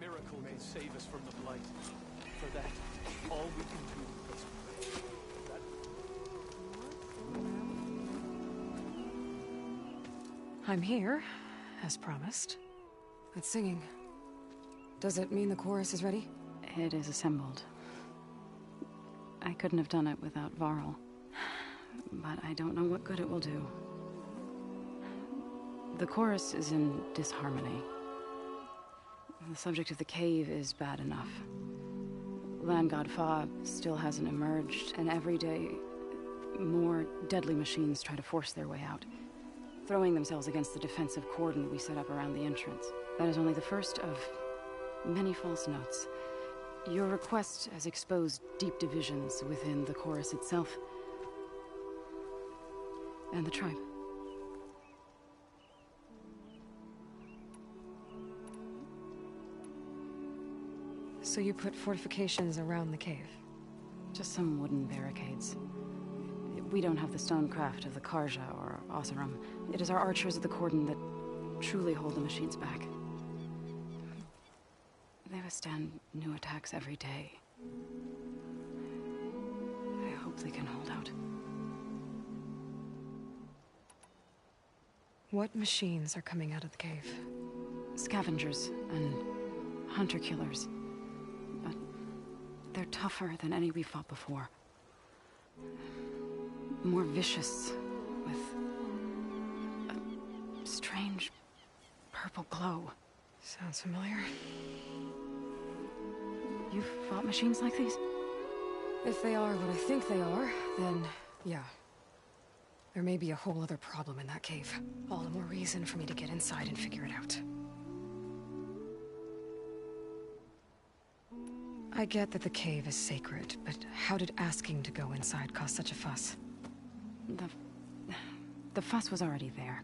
miracle may save us from the blight. For that, all we can do is pray. I'm here, as promised. It's singing. Does it mean the chorus is ready? It is assembled. I couldn't have done it without Varl. But I don't know what good it will do. The chorus is in disharmony. The subject of the cave is bad enough. Land God Fa still hasn't emerged, and every day, more deadly machines try to force their way out, throwing themselves against the defensive cordon we set up around the entrance. That is only the first of many false notes. Your request has exposed deep divisions within the chorus itself and the tribe. So you put fortifications around the cave? Just some wooden barricades. We don't have the stonecraft of the Karja or Oseram. It is our archers of the cordon that truly hold the machines back. They withstand new attacks every day. I hope they can hold out. What machines are coming out of the cave? Scavengers and hunter-killers. But they're tougher than any we've fought before. More vicious, with a strange purple glow. Sounds familiar. You've fought machines like these? If they are what I think they are, then yeah. There may be a whole other problem in that cave. All the more reason for me to get inside and figure it out. I get that the cave is sacred, but how did asking to go inside cause such a fuss? The fuss was already there.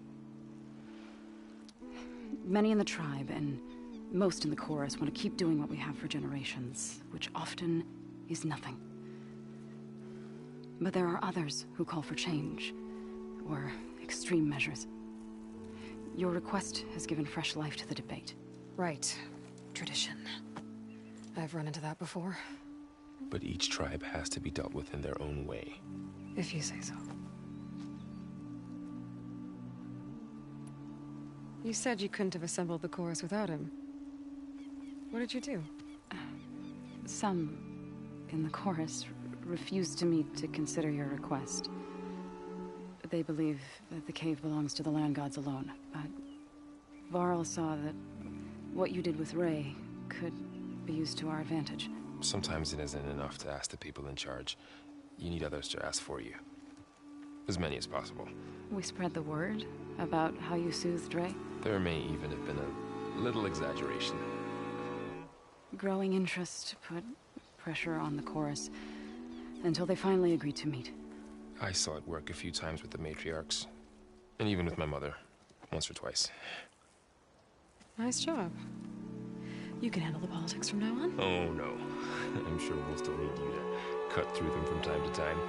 Many in the tribe, and most in the chorus, want to keep doing what we have for generations, which often is nothing. But there are others who call for change, or extreme measures. Your request has given fresh life to the debate. Right. Tradition. I've run into that before. But each tribe has to be dealt with in their own way. If you say so. You said you couldn't have assembled the chorus without him. What did you do? Some in the chorus refused to meet to consider your request. They believe that the cave belongs to the land gods alone, but Varl saw that what you did with Ray could be used to our advantage. Sometimes it isn't enough to ask the people in charge. You need others to ask for you. As many as possible. We spread the word about how you soothed Ray. There may even have been a little exaggeration. Growing interest put pressure on the chorus until they finally agreed to meet. I saw it work a few times with the matriarchs. And even with my mother. Once or twice. Nice job. You can handle the politics from now on? Oh, no. I'm sure we'll still need you to cut through them from time to time.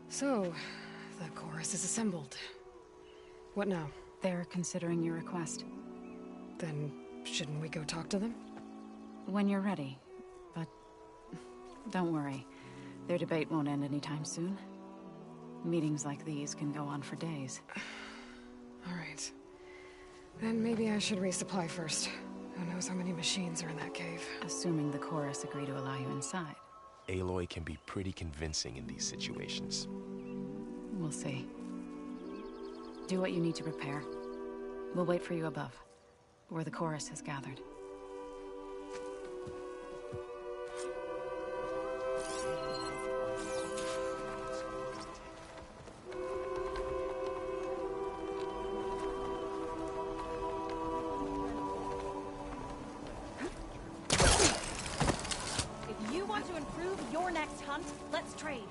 So, the chorus is assembled. What now? They're considering your request. Then, shouldn't we go talk to them? When you're ready. But don't worry. Their debate won't end anytime soon. Meetings like these can go on for days. All right. Then maybe I should resupply first. Who knows how many machines are in that cave? Assuming the chorus agree to allow you inside. Aloy can be pretty convincing in these situations. We'll see. Do what you need to prepare. We'll wait for you above, where the chorus has gathered. If you want to improve your next hunt, let's trade.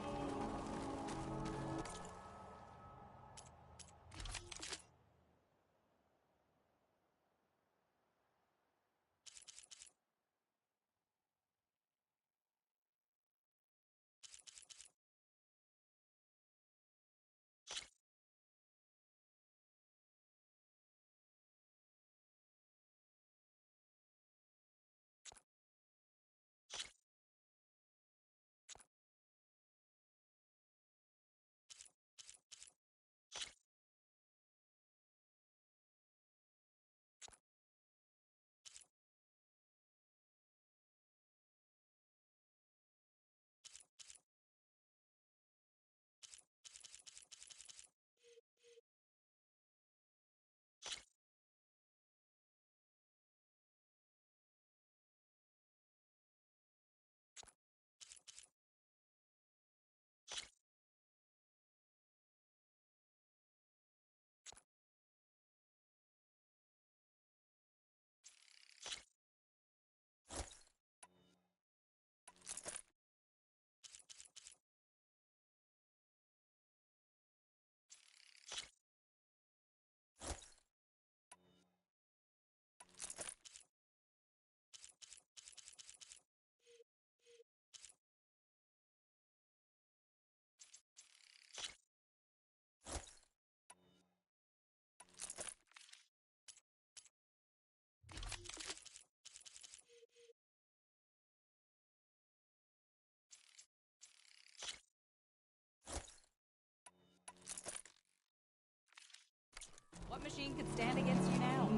What machine could stand against you now?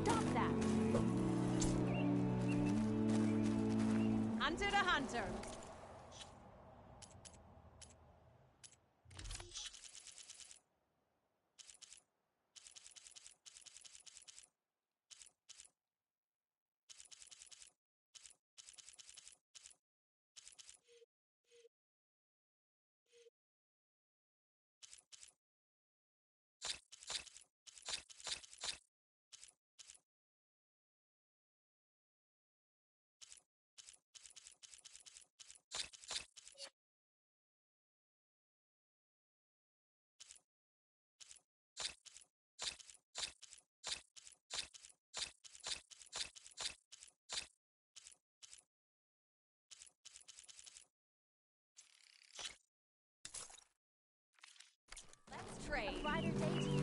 Stop that! Hunter to hunter. trade. A brighter day to you.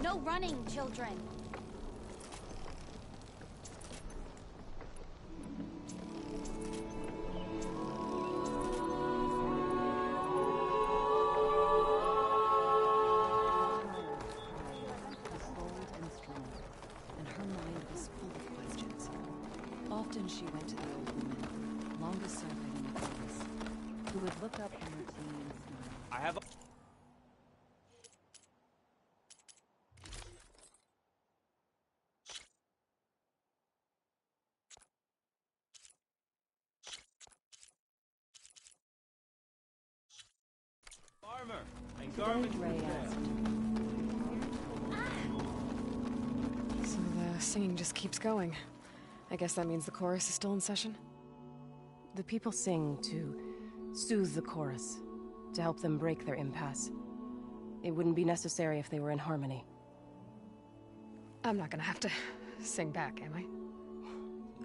No running, children. And her mind was full of questions. Often she went to the old woman, longest serving in the chorus, who would look up from her tea and smile. I have. Armor and garment Ray asked, So the singing just keeps going. I guess that means the chorus is still in session? The people sing to soothe the chorus, to help them break their impasse. It wouldn't be necessary if they were in harmony. I'm not gonna have to sing back, am I?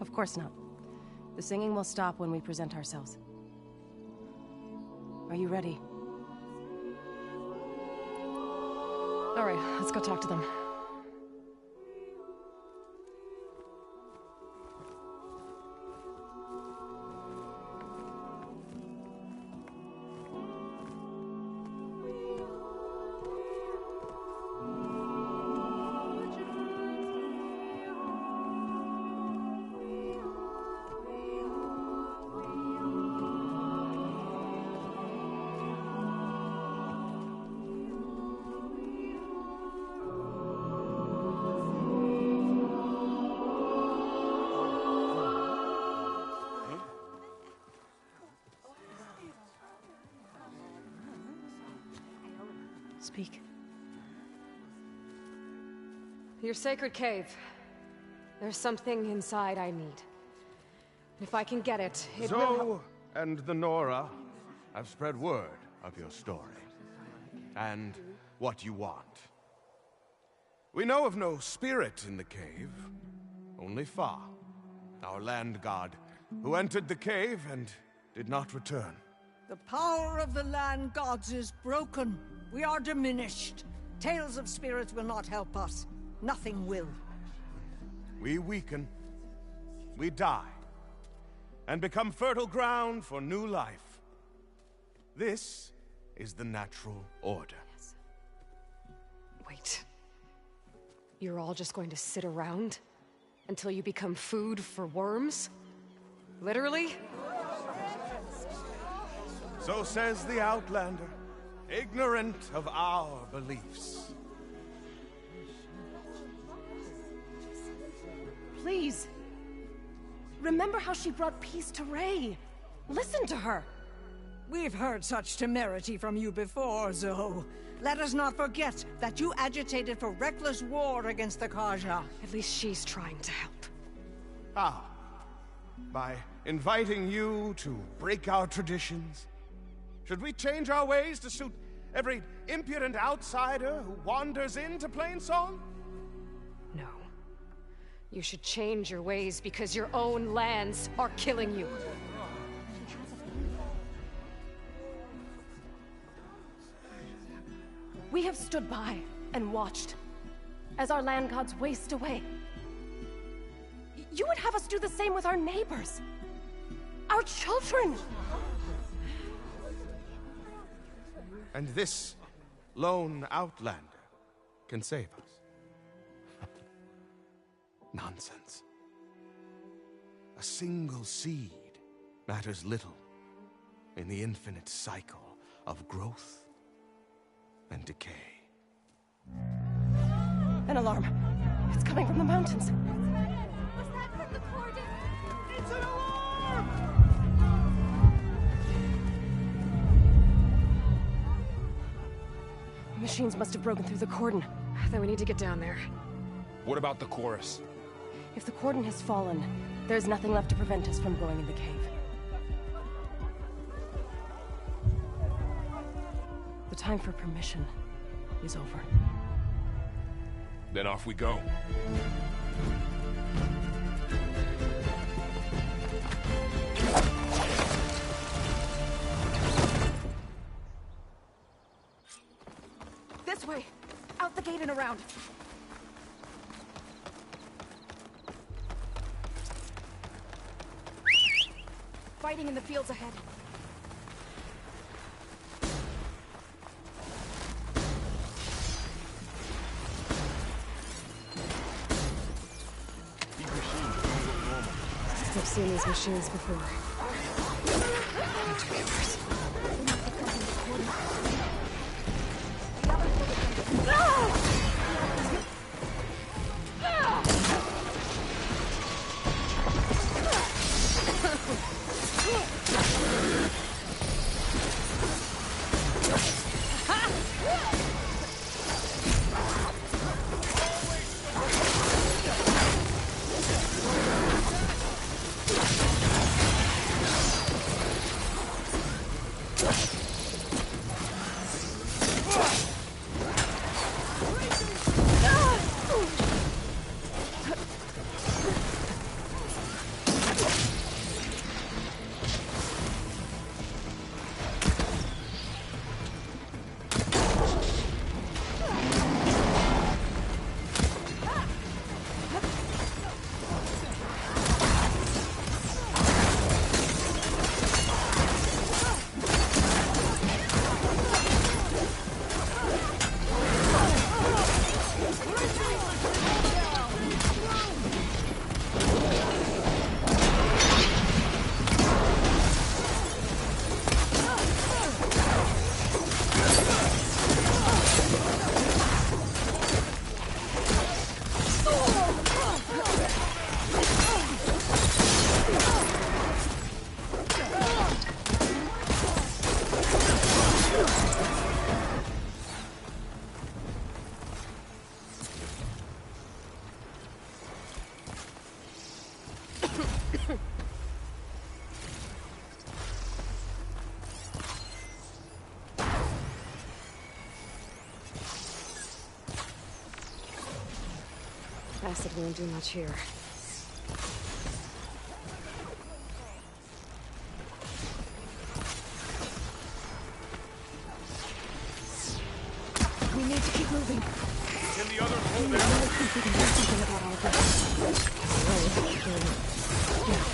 Of course not. The singing will stop when we present ourselves. Are you ready? All right, let's go talk to them. Speak. Your sacred cave. There's something inside I need. If I can get it, it will... and the Nora have spread word of your story, and what you want. We know of no spirit in the cave, only Fa, our land god, who entered the cave and did not return. The power of the land gods is broken. We are diminished. Tales of spirits will not help us. Nothing will. We weaken, we die, and become fertile ground for new life. This is the natural order. Wait. You're all just going to sit around until you become food for worms? Literally? So says the Outlander, ignorant of our beliefs. Please. Remember how she brought peace to Ray. Listen to her. We've heard such temerity from you before, Zoe. Let us not forget that you agitated for reckless war against the Kaja. At least she's trying to help. How? By inviting you to break our traditions? Should we change our ways to suit every impudent outsider who wanders into Plainsong? No. You should change your ways because your own lands are killing you. We have stood by and watched as our land gods waste away. You would have us do the same with our neighbors, our children. And this lone outlander can save us. Nonsense. A single seed matters little in the infinite cycle of growth and decay. An alarm. It's coming from the mountains. Was that from the cordon? It's an alarm! Machines must have broken through the cordon. Then we need to get down there. What about the chorus? If the cordon has fallen, there's nothing left to prevent us from going in the cave. The time for permission is over. Then off we go. This way! Out the gate and around! Fighting in the fields ahead. I've seen these machines before. Interviewers. Acid won't do much here. We need to keep moving. Can the others hold I it? think we can do something about all of this. Yeah.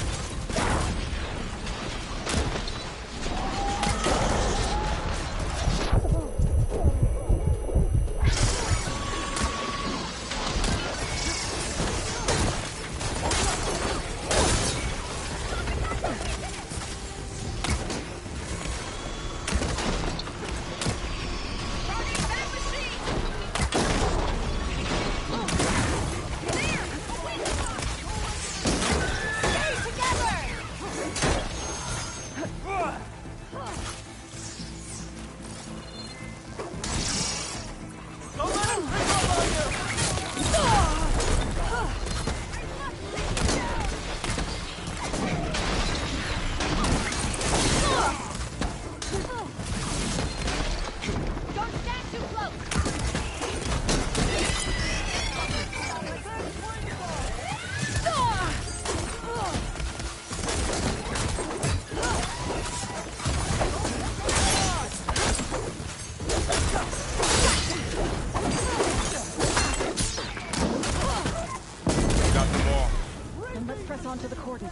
Onto the cordon.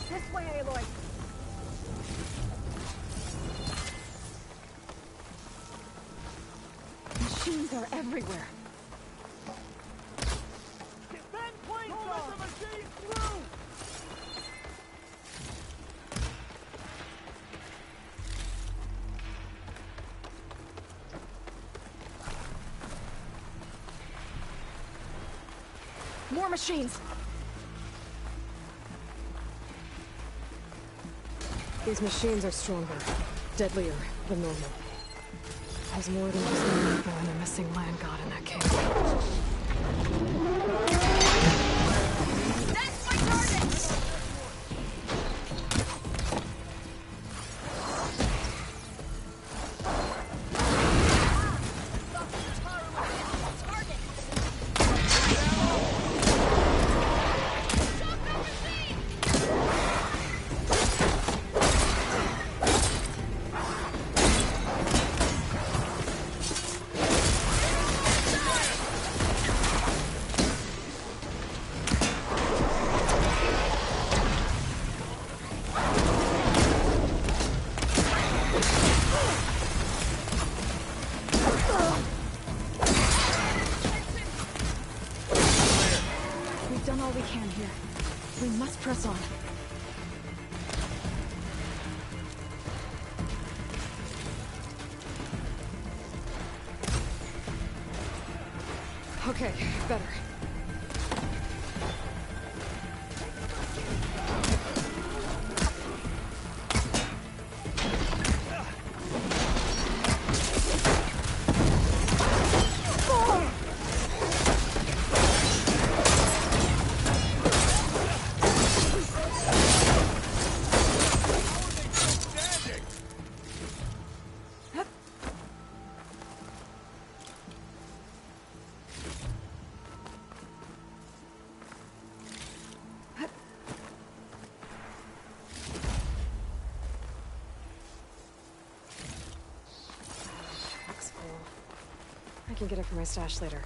This way, Aloy. Machines are everywhere. Defend point! Don't let the machine through! More machines. These machines are stronger, deadlier than normal. There's more than just the people and the missing land god in that cave. That's my target! Press on. Okay, better. I can get it from my stash later.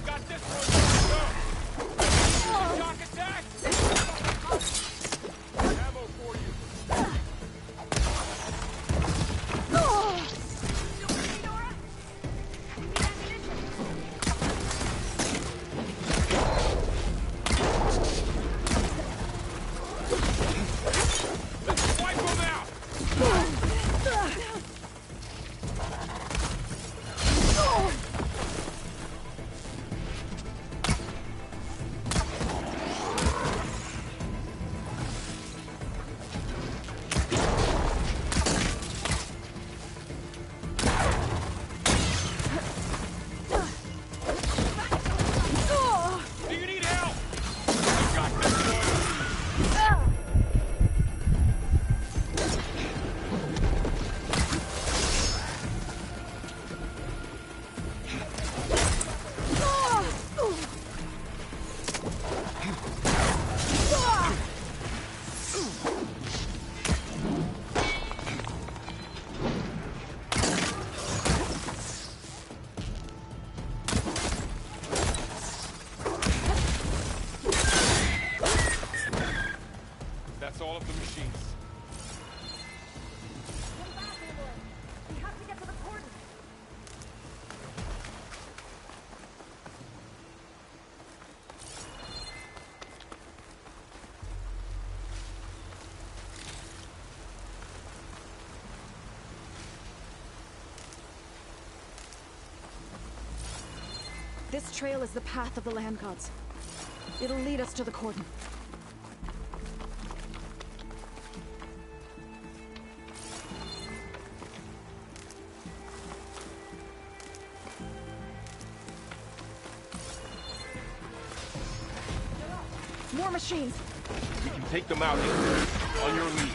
Got this one! That's all of the machines. Come back, Aloy. We have to get to the cordon. This trail is the path of the land gods. It'll lead us to the cordon. More machines! We can take them out here. On your lead.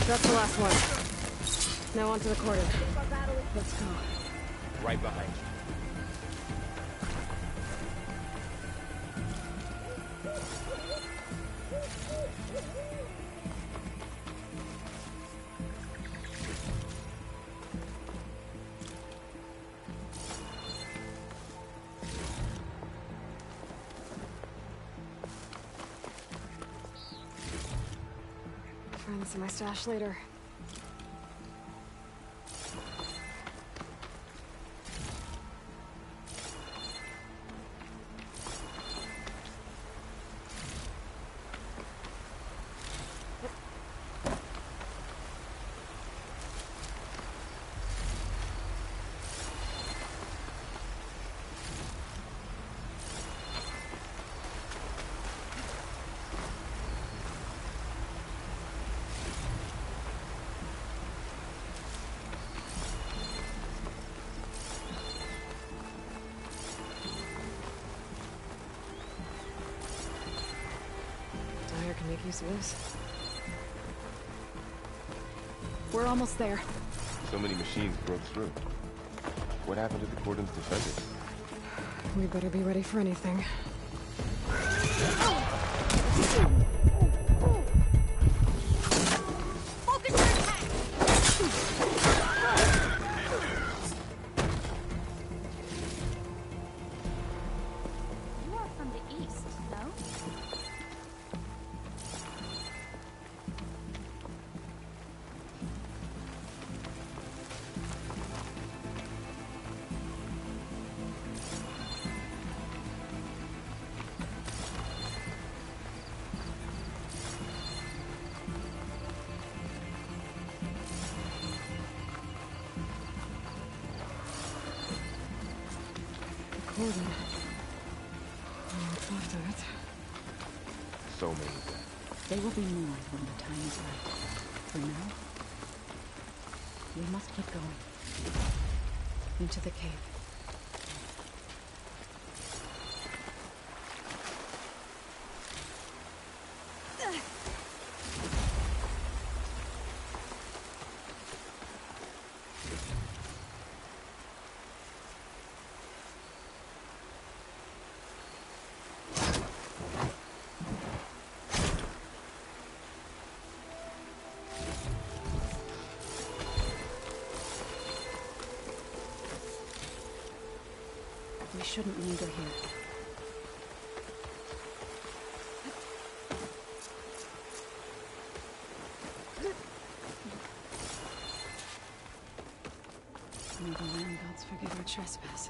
That's the last one. Now onto the cordon. Let's go. Right behind you. Find this in my stash later. Can make use of this. We're almost there. So many machines broke through. What happened to the cordon's defenders? We better be ready for anything. Focus your attack! You are from the east, no? Gordon. What's left of it? So many dead. They will be more when the time is right. For now, we must keep going. Into the cave. We shouldn't linger here. May the land gods forgive our trespass.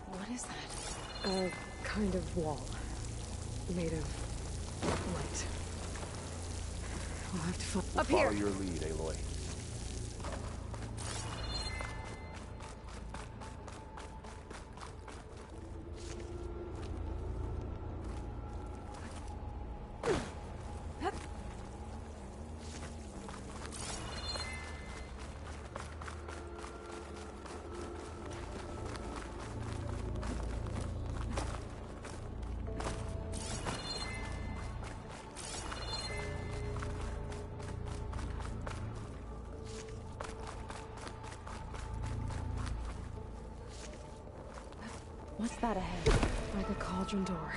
What is that? A kind of wall. Made of light. We'll have to find... Up here! Follow your lead, Aloy. What's that ahead? Like a cauldron door.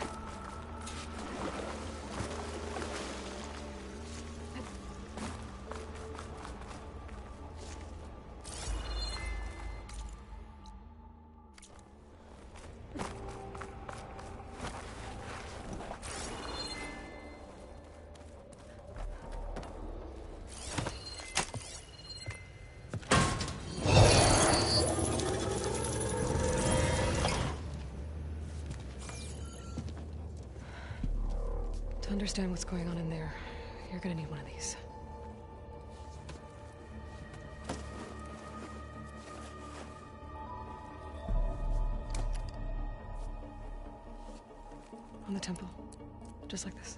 To understand what's going on in there, you're gonna need one of these. On the temple. Just like this.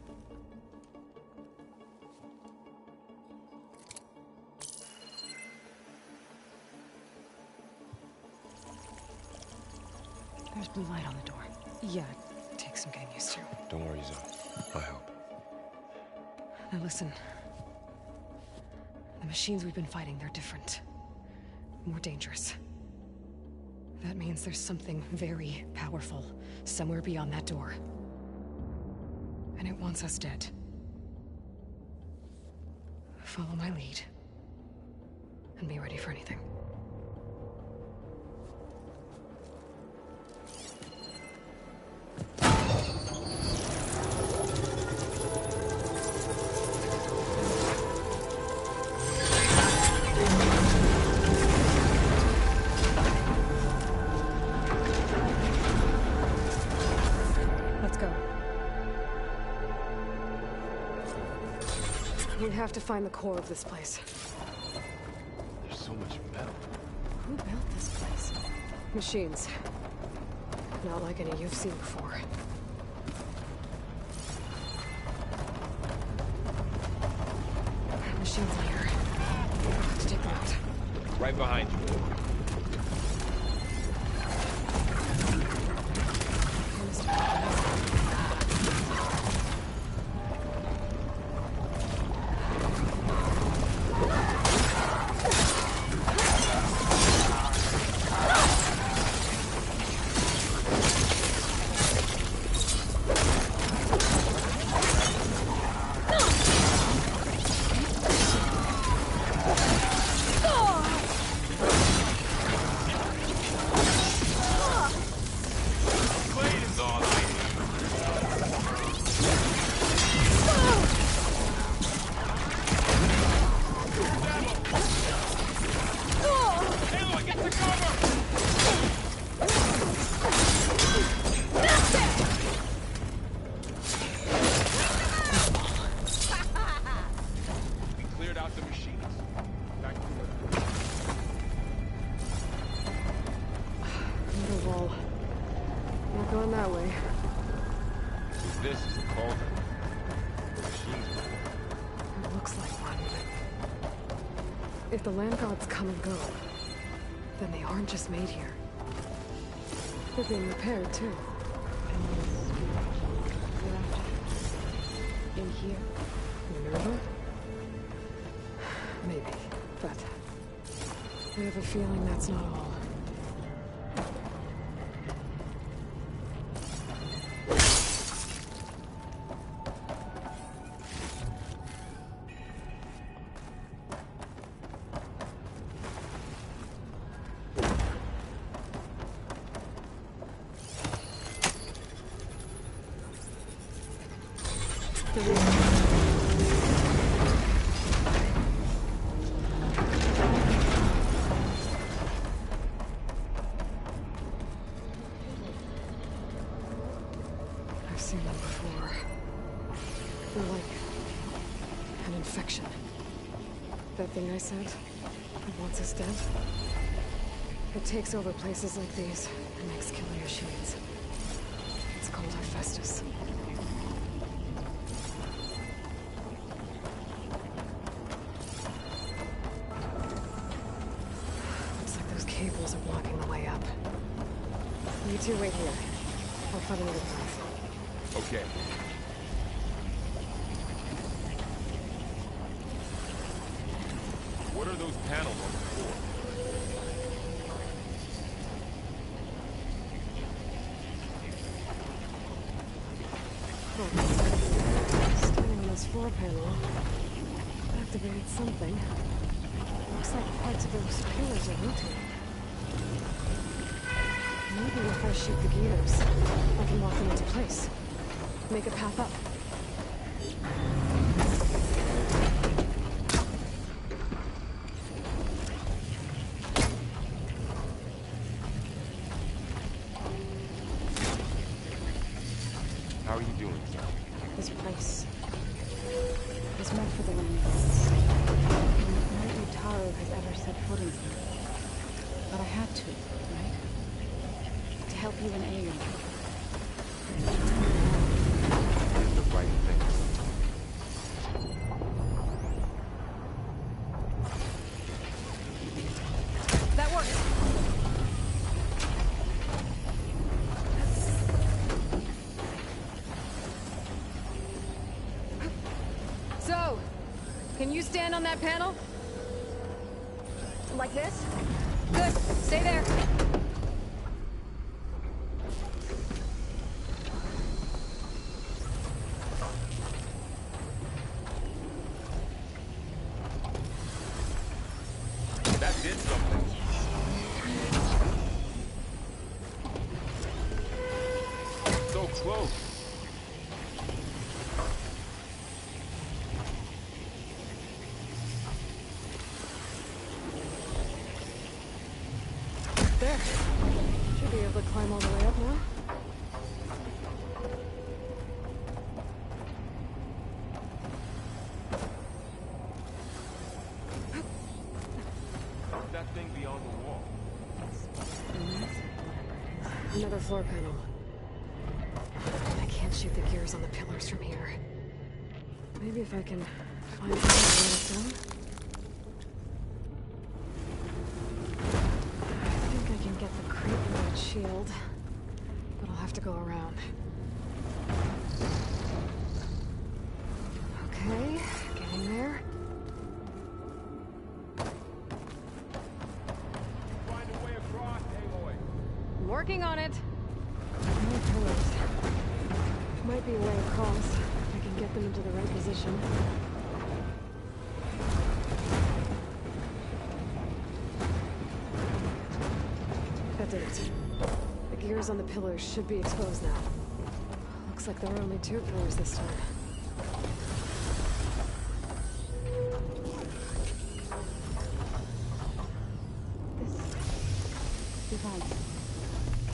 There's blue light on the door. Yeah, it takes some getting used to. Don't worry, Zoe. I'll help. Now listen. The machines we've been fighting, they're different. More dangerous. That means there's something very powerful somewhere beyond that door. And it wants us dead. Follow my lead. And be ready for anything. We have to find the core of this place. There's so much metal. Who built this place? Machines. Not like any you've seen before. Machines here. We'll have to take them out. Right behind you. So this is a cauldron. The machines are. It looks like one. If the land gods come and go, then they aren't just made here. They're being repaired, too. In here? Minerva? Maybe, but I have a feeling that's not all. I've seen them before. They're like an infection. That thing I said, that wants us dead, it takes over places like these and makes killer machines. It's called Hephaestus. Looks like those cables are blocking the way up. You two wait here. I'll find another path. Okay. What are those panels on the floor? Standing on this floor panel activated something. Looks like parts of those pillars are rotating. Maybe if I shoot the gears, I can lock them into place. Make a path up. How are you doing, Sam? This place is meant for the Renegades. No Utaru has ever set foot in here. But I had to, right? To help you and Aegon. Did the right thing. That works! So, can you stand on that panel? Like this? Good. Stay there. That did something. So close. There. Should be able to climb all the way up now. What's that thing beyond the wall? Another floor panel. I can't shoot the gears on the pillars from here. Maybe if I can find something to let it down. I think I can get the crate with that shield, but I'll have to go around. Okay, getting there. Find a way across, Aloy. I'm working on it. More pillars. Might be a way across. If I can get them into the right position. That did it. The gears on the pillars should be exposed now. Looks like there were only 2 pillars this time. Device.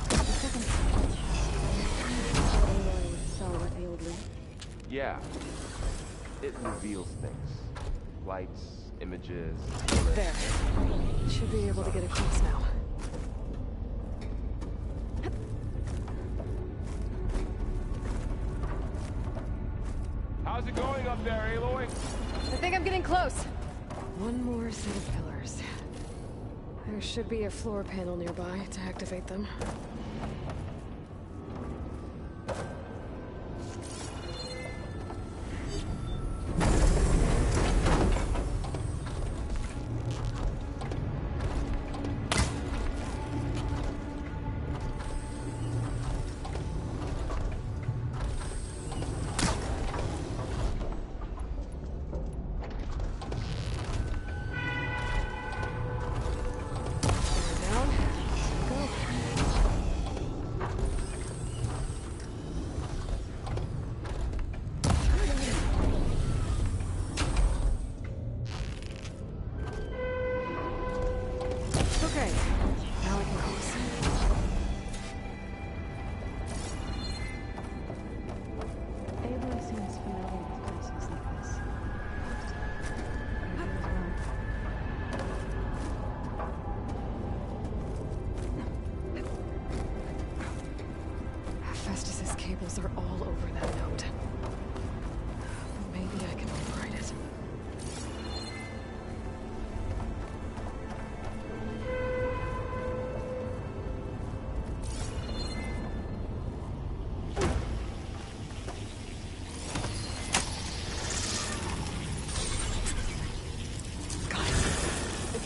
The second part. Aloy saw what ailed Lee. Yeah. It reveals things. Lights, images. There. Should be able to get across now. How's it going up there, Aloy? I think I'm getting close. One more set of pillars. There should be a floor panel nearby to activate them. Okay, now I can cross. Aloy seems familiar with places like this. Maybe as well. Festus's cables are all over that node. Maybe I can override it.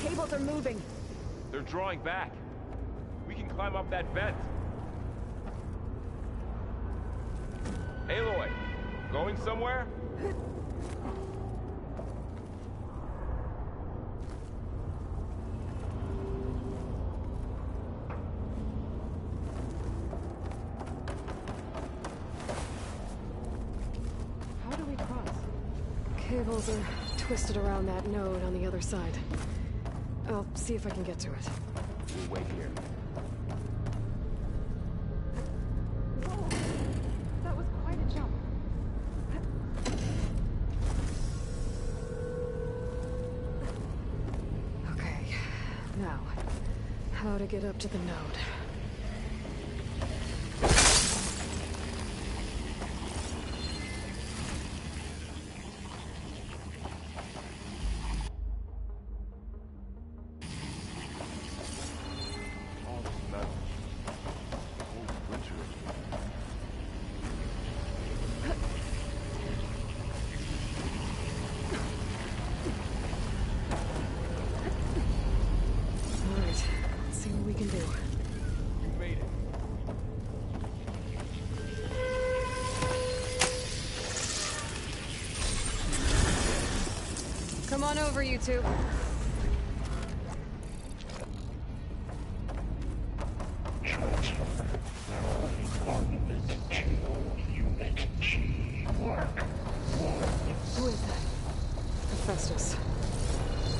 Cables are moving. They're drawing back. We can climb up that vent. Aloy, going somewhere? How do we cross? Cables are twisted around that node on the other side. I'll see if I can get to it. We'll wait here. Whoa! That was quite a jump. Okay, now, how to get up to the node? All this metal. Old winter. All right, let's see what we can do. You made it. Come on over, you two. Who is that? Hephaestus.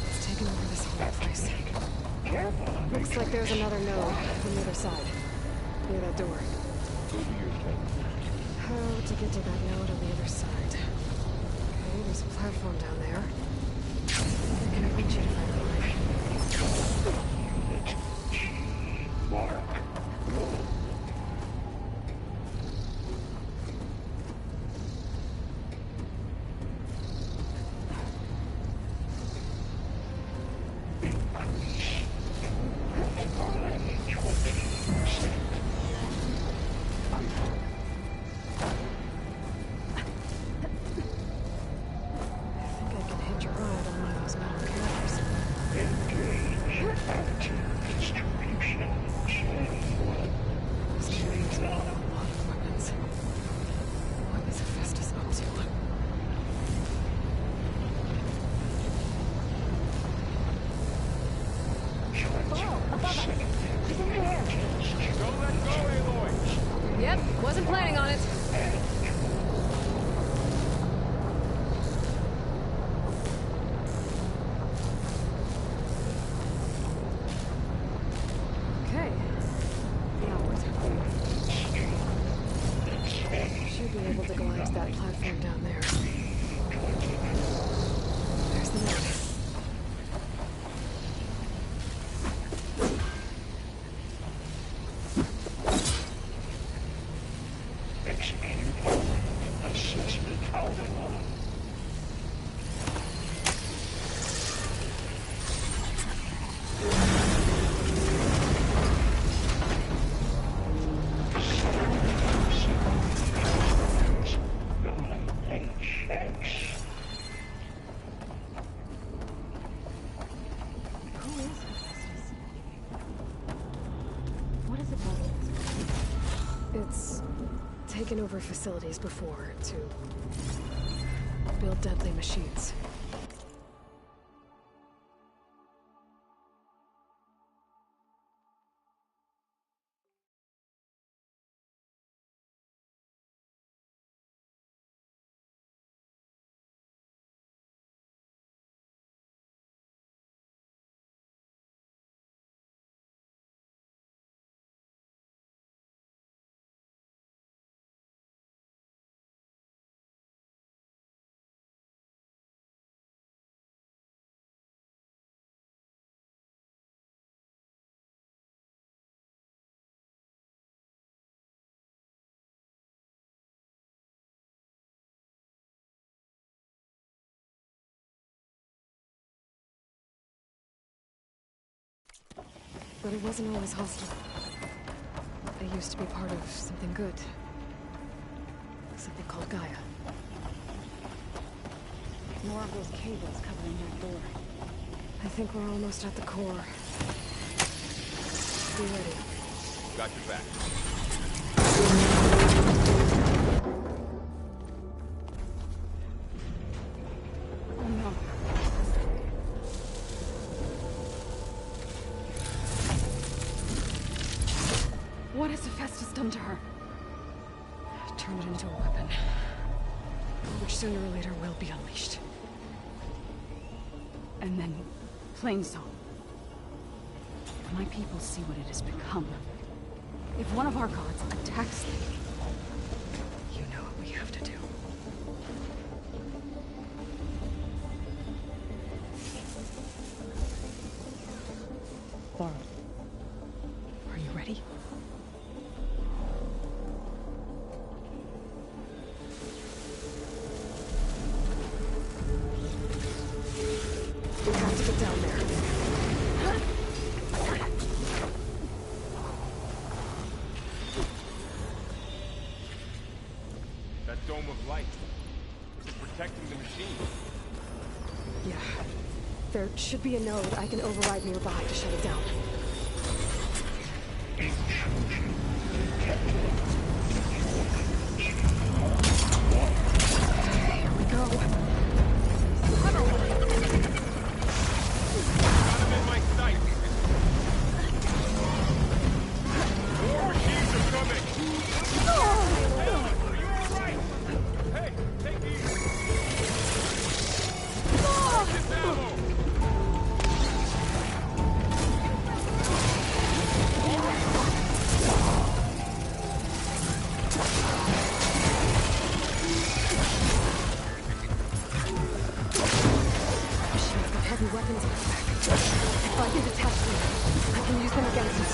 It's taken over this whole place. Looks like there's another node on the other side. Near that door. Go do your thing. How to get to that node on the other side? Okay, there's a platform down there. I can reach it if I climb. Unit G. Mark. I think I can hitch a ride on one of those metal carriers. Engage. Active distribution chain. Those carriers are a lot of weapons. What is Hephaestus up to? Don't let go, Aloy! Yep, wasn't planning on it. Okay. Now what? Should be able to glide to that platform down there. There's the node. Execute. Assist me, Calvin. It's taken over facilities before to build deadly machines. But it wasn't always hostile. They used to be part of something good. Something called Gaia. More of those cables covering that door. I think we're almost at the core. Be ready. Got your back. Oh no. What has Hephaestus done to her? Turned it into a weapon. Which sooner or later will be unleashed. And then, Plainsong. If my people see what it has become, if one of our gods attacks them, you know what we have to do. Laurel. Are you ready? We have to get down there. That dome of light. Is it protecting the machine? Yeah. There should be a node I can override nearby to shut it down. Here we go. Got him in my sight. More machines are coming. Are you alright? Hey, take these. This ammo. She's got heavy weapons on her back. If I can detach them, I can use them against us.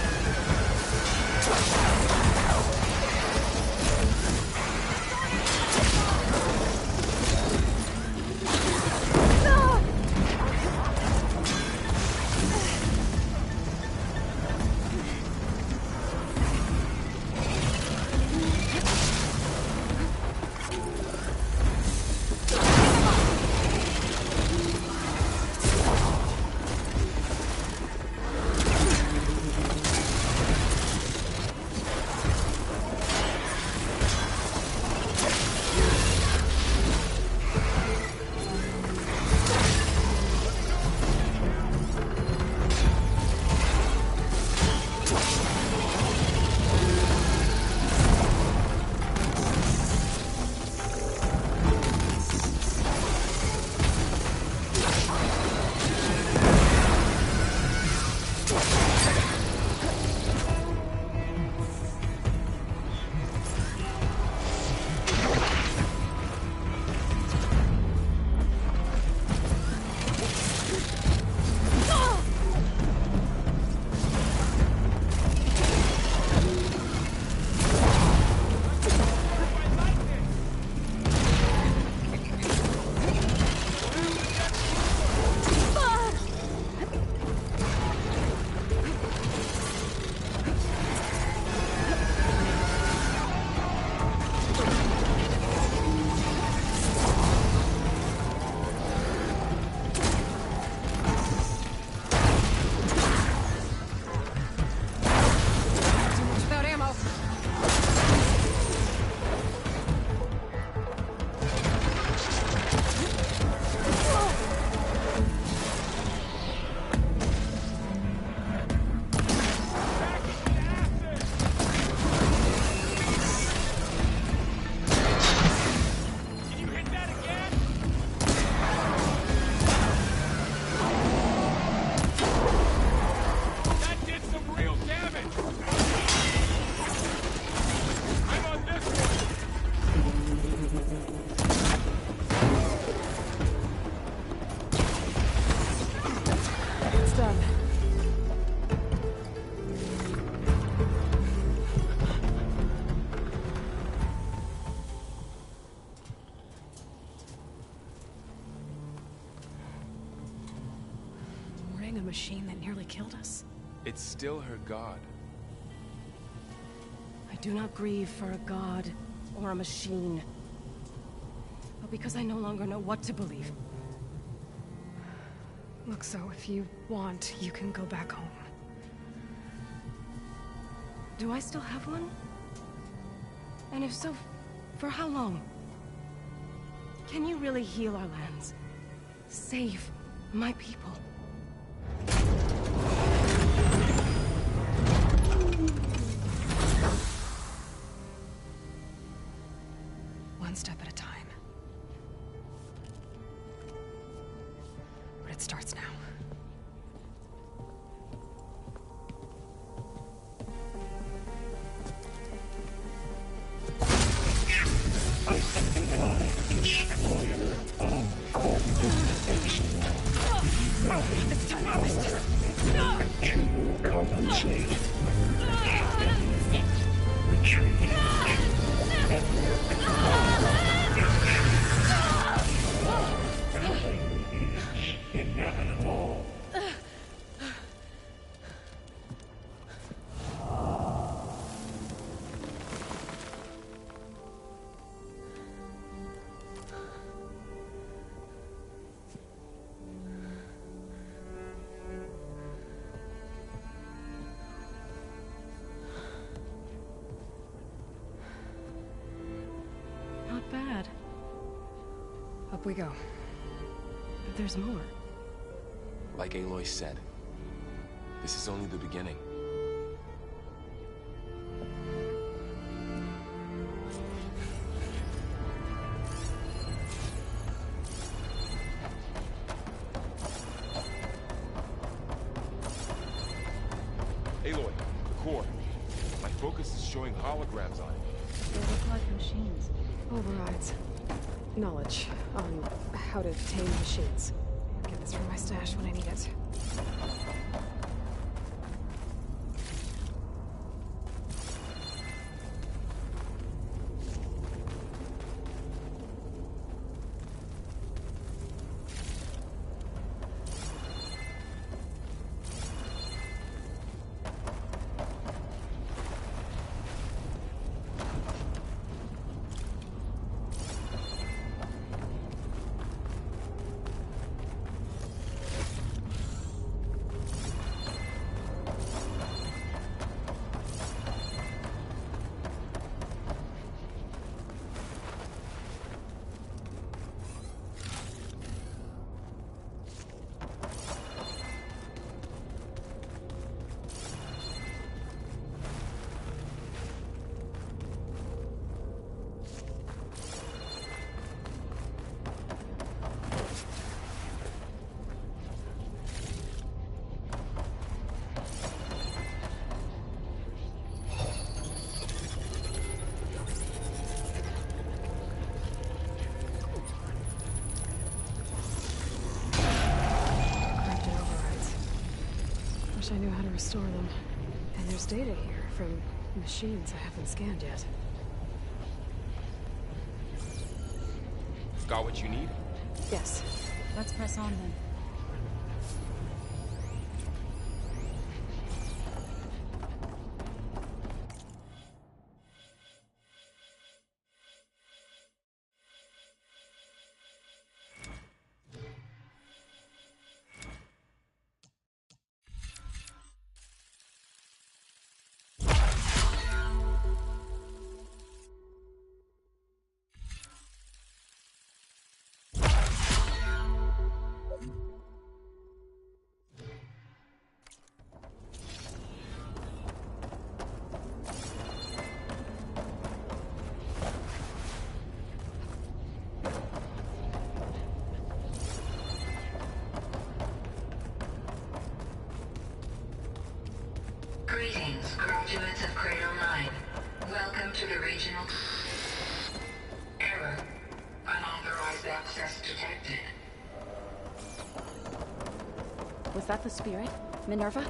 machine that nearly killed us? It's still her god. I do not grieve for a god or a machine, but because I no longer know what to believe. Look, so if you want, you can go back home. Do I still have one? And if so, for how long? Can you really heal our lands? Save my people? One step at a time. But it starts now. Not bad. Up we go. But there's more. Like Aloy said, this is only the beginning. Aloy, the core. My focus is showing holograms on it. They look like machines. Overrides. Knowledge on how to tame machines. Get this from my stash when I need it. I knew how to restore them. And there's data here from machines I haven't scanned yet. Got what you need? Yes. Let's press on then. Greetings, graduates of Cradle 9. Welcome to the regional... Error. Unauthorized access detected. Was that the spirit? Minerva?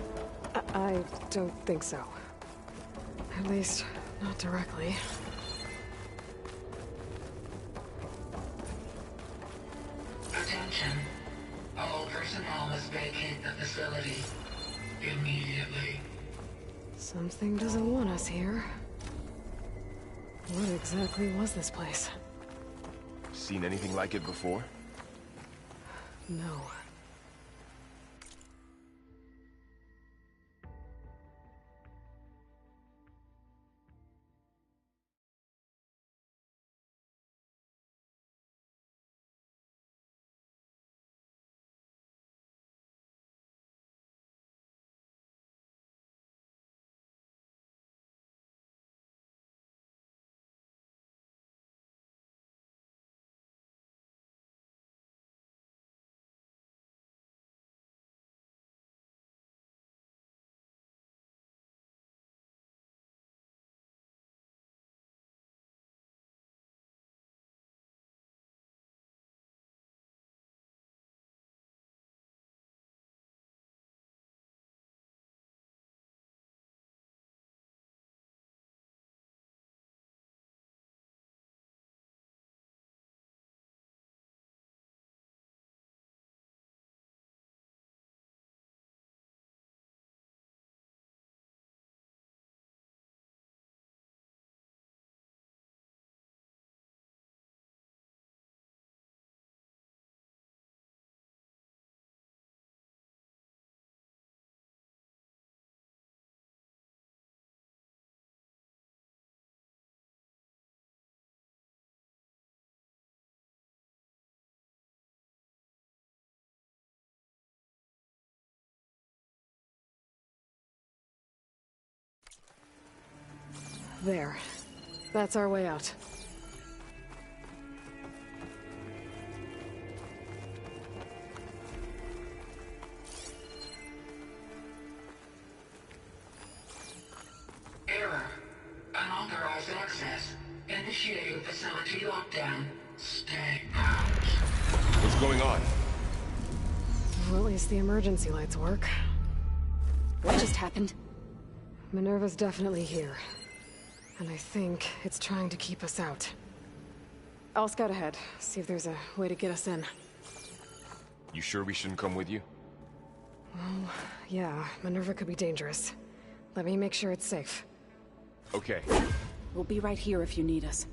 I don't think so. At least, not directly. Attention. All personnel must must vacate the facility. Immediately. Something doesn't want us here. What exactly was this place? Seen anything like it before? No. There. That's our way out. Error. Unauthorized access. Initiating facility lockdown. Stay out. What's going on? Well, at least the emergency lights work. What just happened? Minerva's definitely here. And I think it's trying to keep us out. I'll scout ahead, see if there's a way to get us in. You sure we shouldn't come with you? Well, yeah, Minerva could be dangerous. Let me make sure it's safe. Okay. We'll be right here if you need us.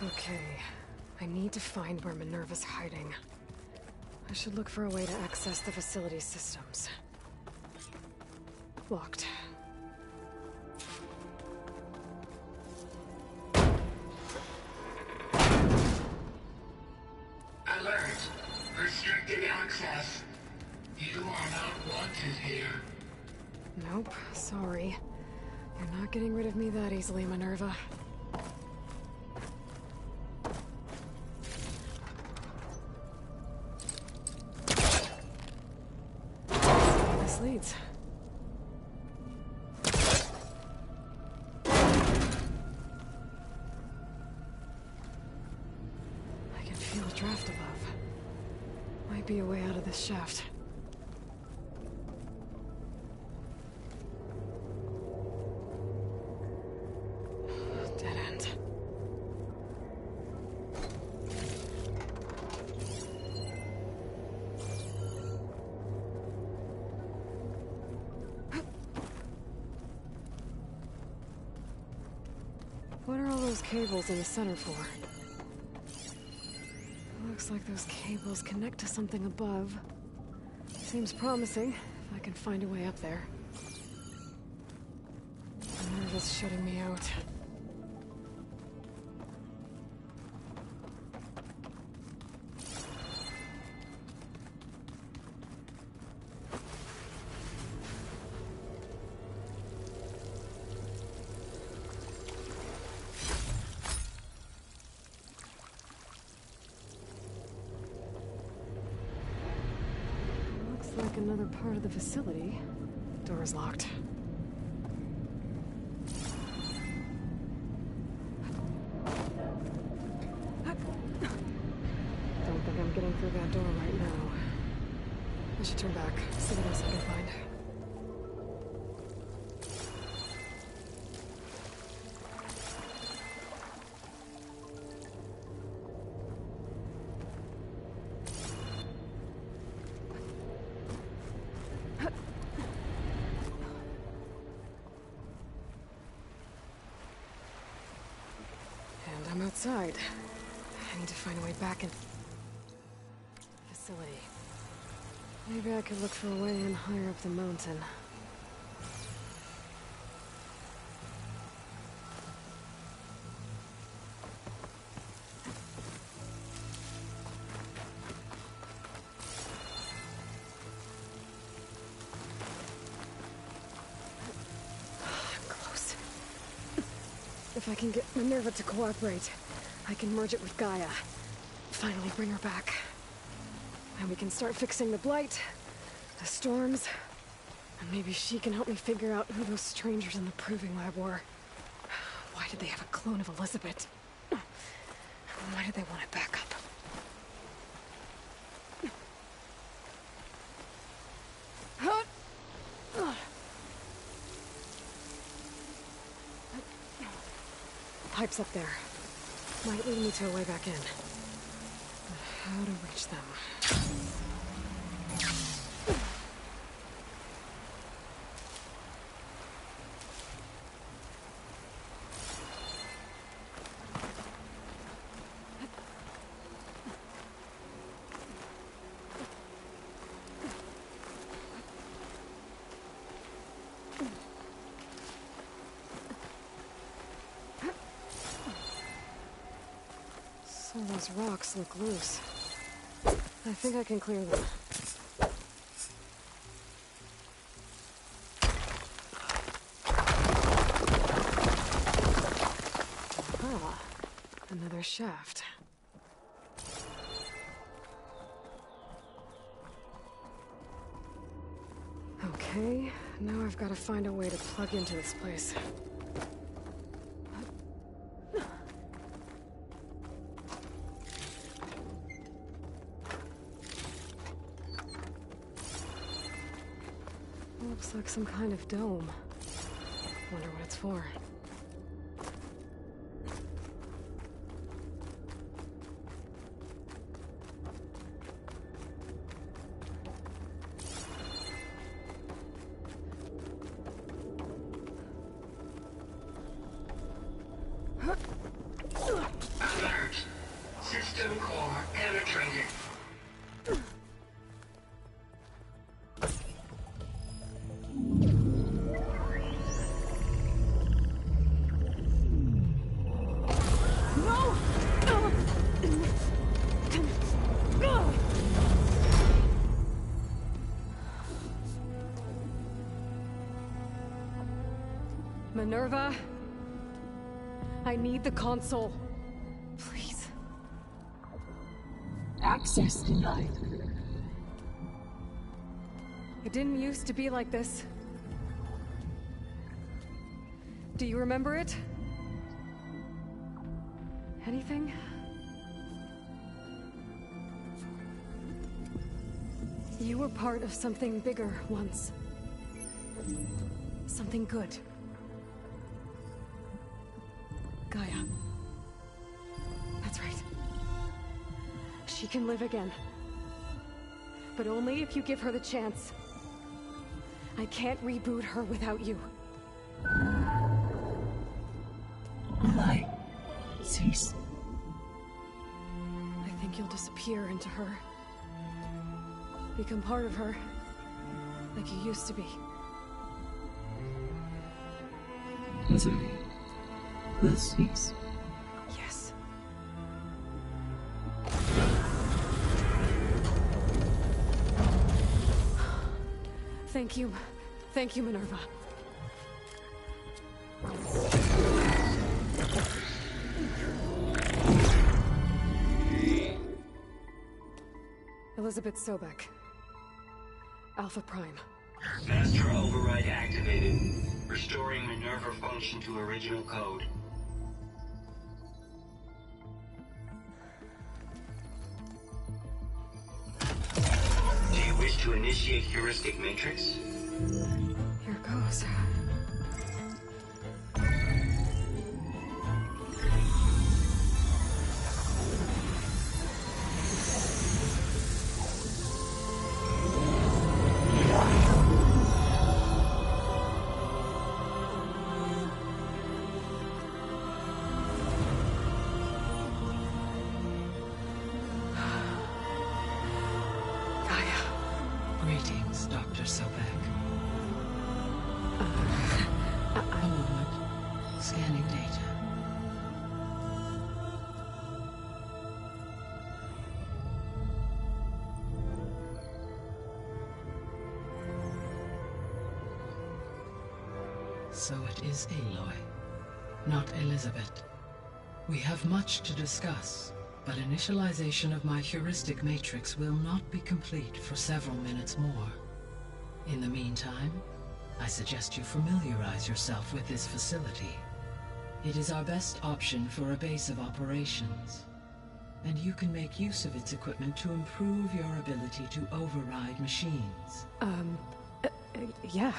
Okay, I need to find where Minerva's hiding. I should look for a way to access the facility systems. Locked. Alert. Restricted access. You are not wanted here. Nope, sorry. You're not getting rid of me that easily, Minerva. This leads. I can feel a draft above. Might be a way out of this shaft. Dead end. What are all those cables in the center for? Looks like those cables connect to something above. Seems promising, if I can find a way up there. Minerva's shutting me out. Looks like another part of the facility. Door's locked. that door right now. I should turn back, see what else I can find. And I'm outside. I need to find a way back in... facility. Maybe I could look for a way in higher up the mountain. I'm close. If I can get Minerva to cooperate, I can merge it with Gaia. Finally bring her back. And we can start fixing the blight, the storms, and maybe she can help me figure out who those strangers in the proving lab were. Why did they have a clone of Elizabeth? Why did they want it back up? Pipes up there. Might lead me to a way back in. But how to reach them? So those rocks look loose. I think I can clear them. Ah, another shaft. Okay, now I've got to find a way to plug into this place. Looks like some kind of dome. Wonder what it's for. Alert! System core penetrated. Minerva, I need the console. Please. Access denied. It didn't used to be like this. Do you remember it? Anything? You were part of something bigger once. Something good. Gaia. That's right. She can live again. But only if you give her the chance. I can't reboot her without you. Why? Cease. I think you'll disappear into her. Become part of her. Like you used to be. Misery will cease. Yes. Thank you. Thank you, Minerva. Elizabeth Sobek. Alpha Prime. Master override activated. Restoring Minerva function to original code. Wish to initiate heuristic matrix? Here goes. Greetings, Dr. Sobek. A moment. Scanning data. So it is Aloy, not Elizabeth. We have much to discuss, but initialization of my heuristic matrix will not be complete for several minutes more. In the meantime, I suggest you familiarize yourself with this facility. It is our best option for a base of operations, and you can make use of its equipment to improve your ability to override machines. Yeah.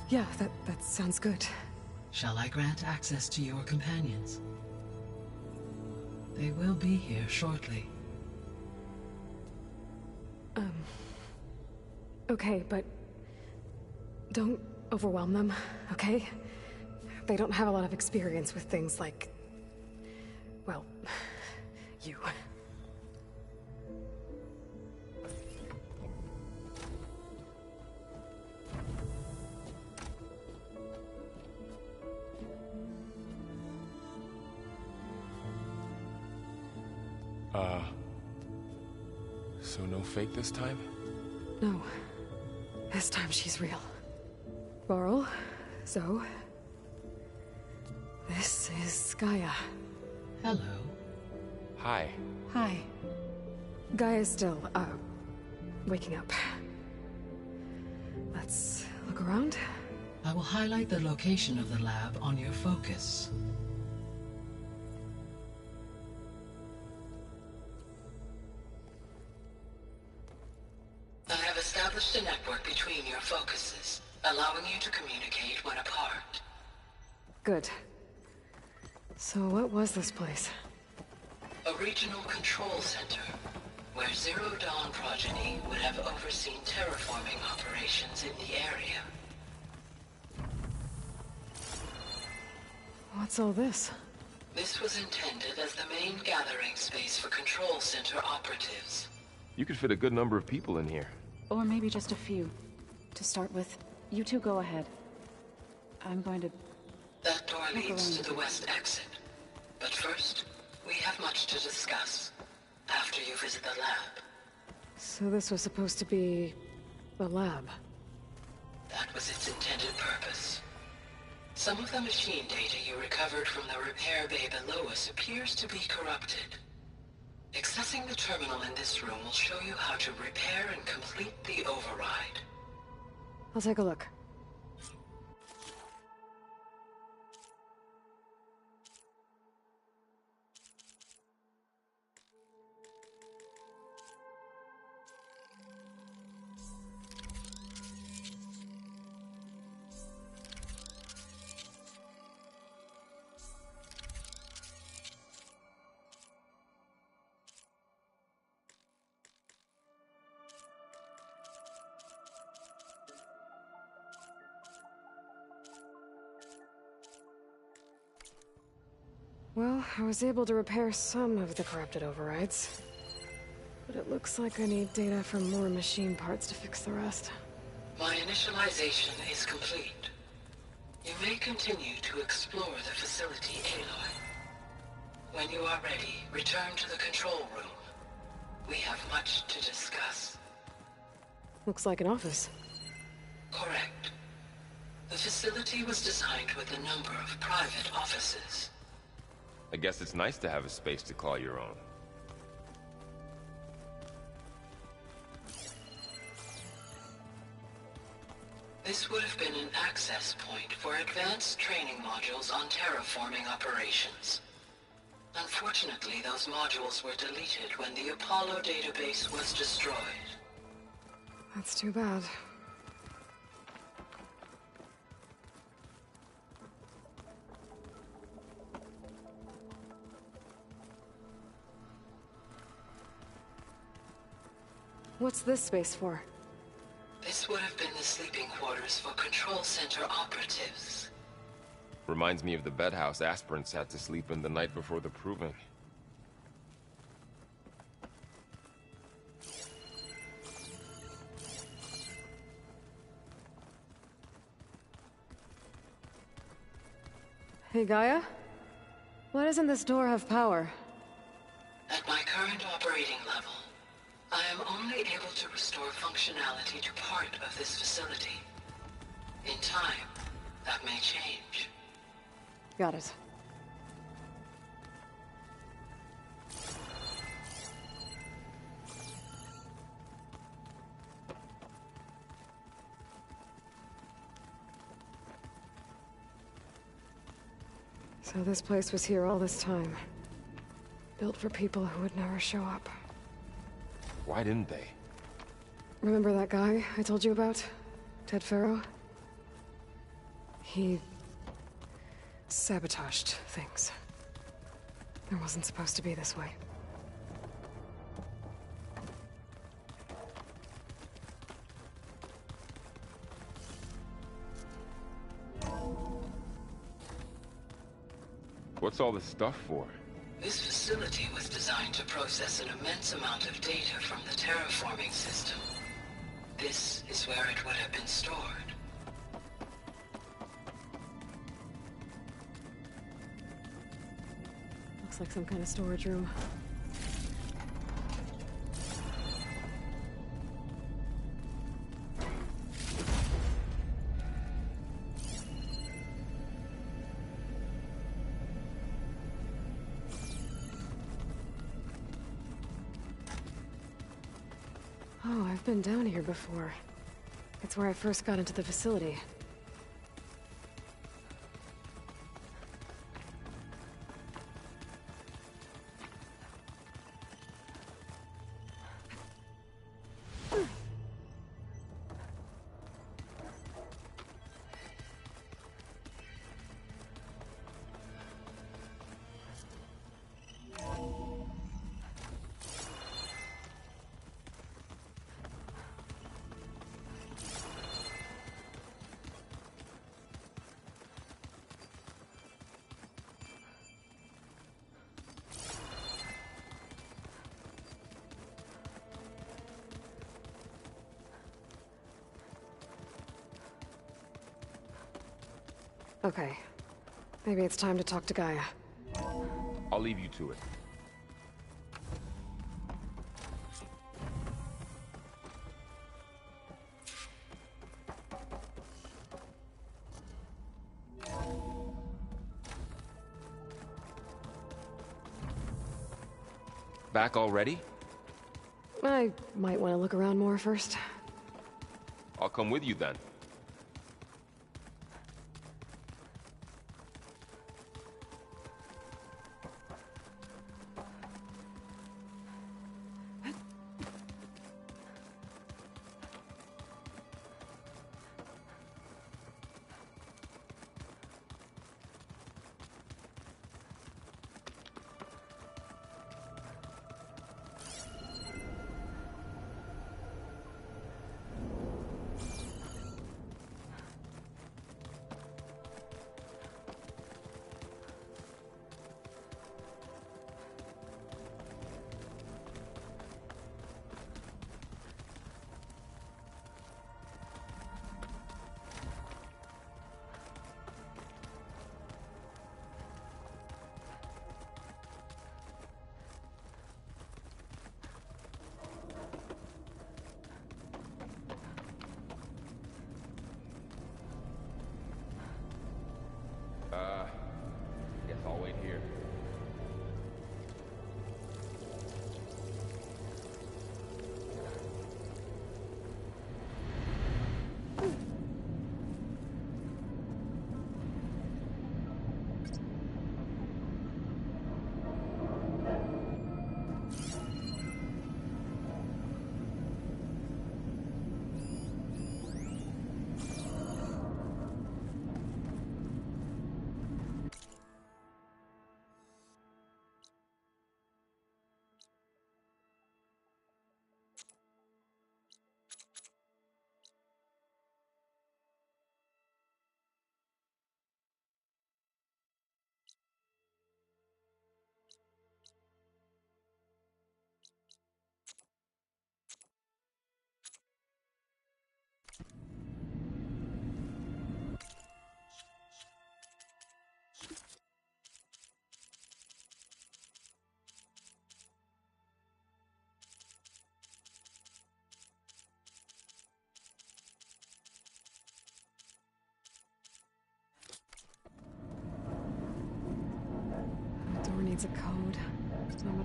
Yeah, that sounds good. Shall I grant access to your companions? They will be here shortly. Okay, but don't overwhelm them, okay? They don't have a lot of experience with things like, well, you. So no fake this time? No. This time she's real. Varl, Zoe. This is Gaia. Hello. Hi. Hi. Gaia's still, waking up. Let's look around. I will highlight the location of the lab on your focus. I have established a network between your focuses, allowing you to communicate when apart. Good. So what was this place? A regional control center, where Zero Dawn progeny would have overseen terraforming operations in the area. What's all this? This was intended as the main gathering space for control center operatives. You could fit a good number of people in here. Or maybe just a few. To start with, you two go ahead. I'm going to... That door leads to the west exit. But first, we have much to discuss. After you visit the lab. So this was supposed to be... the lab. That was its intended purpose. Some of the machine data you recovered from the repair bay below us appears to be corrupted. Accessing the terminal in this room will show you how to repair and complete the override. I'll take a look. Well, I was able to repair some of the corrupted overrides. But it looks like I need data from more machine parts to fix the rest. My initialization is complete. You may continue to explore the facility, Aloy. When you are ready, return to the control room. We have much to discuss. Looks like an office. Correct. The facility was designed with a number of private offices. I guess it's nice to have a space to call your own. This would have been an access point for advanced training modules on terraforming operations. Unfortunately, those modules were deleted when the Apollo database was destroyed. That's too bad. What's this space for? This would have been the sleeping quarters for Control Center operatives. Reminds me of the bedhouse aspirants had to sleep in the night before the proving. Hey, Gaia? Why doesn't this door have power? At my current operating level, I am only able to restore functionality to part of this facility. In time, that may change. Got it. So this place was here all this time. Built for people who would never show up. Why didn't they? Remember that guy I told you about? Ted Farrow? He sabotaged things. It wasn't supposed to be this way. What's all this stuff for? This facility was designed to process an immense amount of data from the terraforming system. This is where it would have been stored. Looks like some kind of storage room. Oh, I've been down here before. It's where I first got into the facility. Okay. Maybe it's time to talk to Gaia. I'll leave you to it. Back already? I might want to look around more first. I'll come with you then.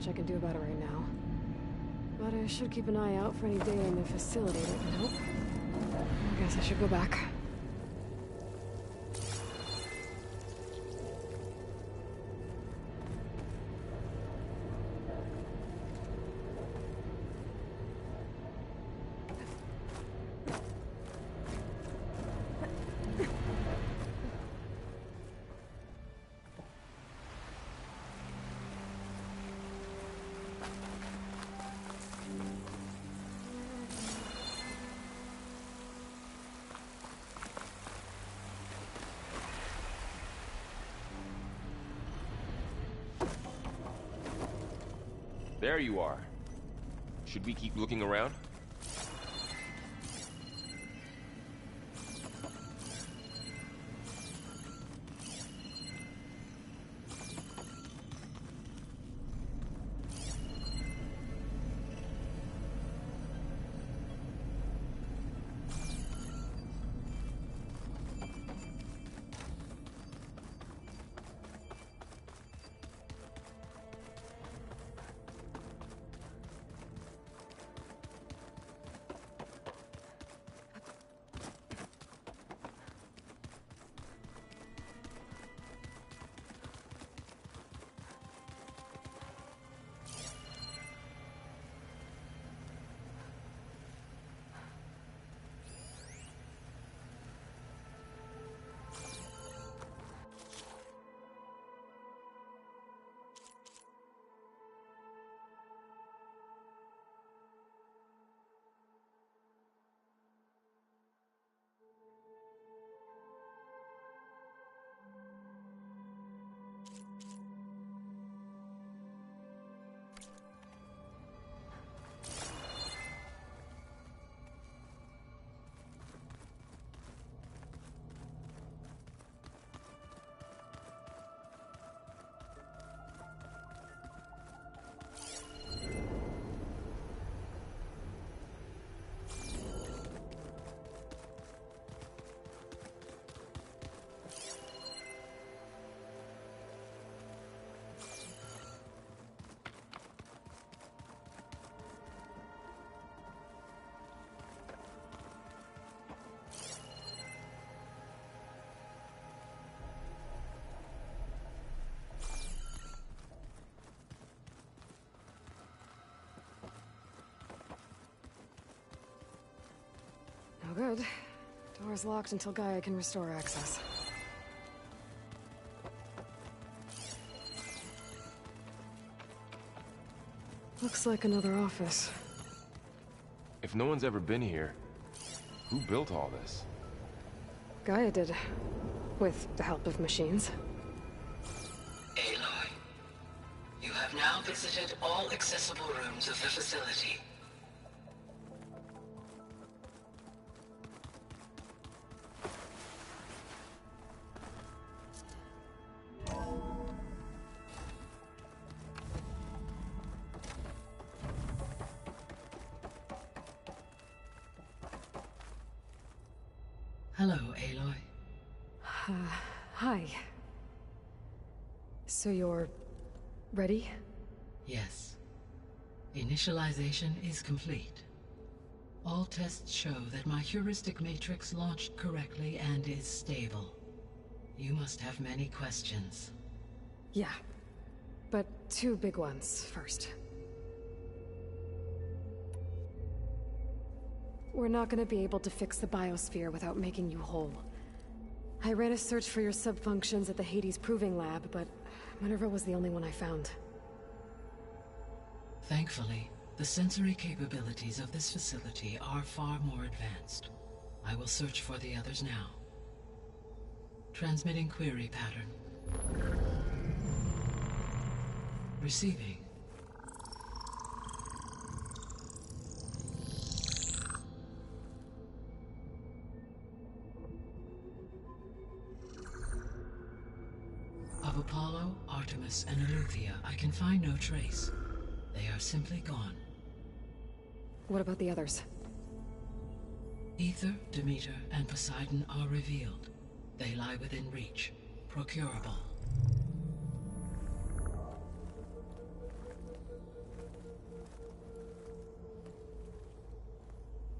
much I can do about it right now. But I should keep an eye out for any data in the facility that can help. I guess I should go back. There you are. Should we keep looking around? No good. Door's locked until Gaia can restore access. Looks like another office. If no one's ever been here, who built all this? Gaia did. With the help of machines. Aloy, you have now visited all accessible rooms of the facility. Hello, Aloy. Hi. So you're... ready? Yes. Initialization is complete. All tests show that my heuristic matrix launched correctly and is stable. You must have many questions. Yeah. But two big ones first. We're not gonna be able to fix the biosphere without making you whole. I ran a search for your subfunctions at the Hades Proving Lab, but Minerva was the only one I found. Thankfully, the sensory capabilities of this facility are far more advanced. I will search for the others now. Transmitting query pattern. Receiving. Of Apollo, Artemis, and Eleuthia, I can find no trace. They are simply gone. What about the others? Ether, Demeter, and Poseidon are revealed. They lie within reach, procurable.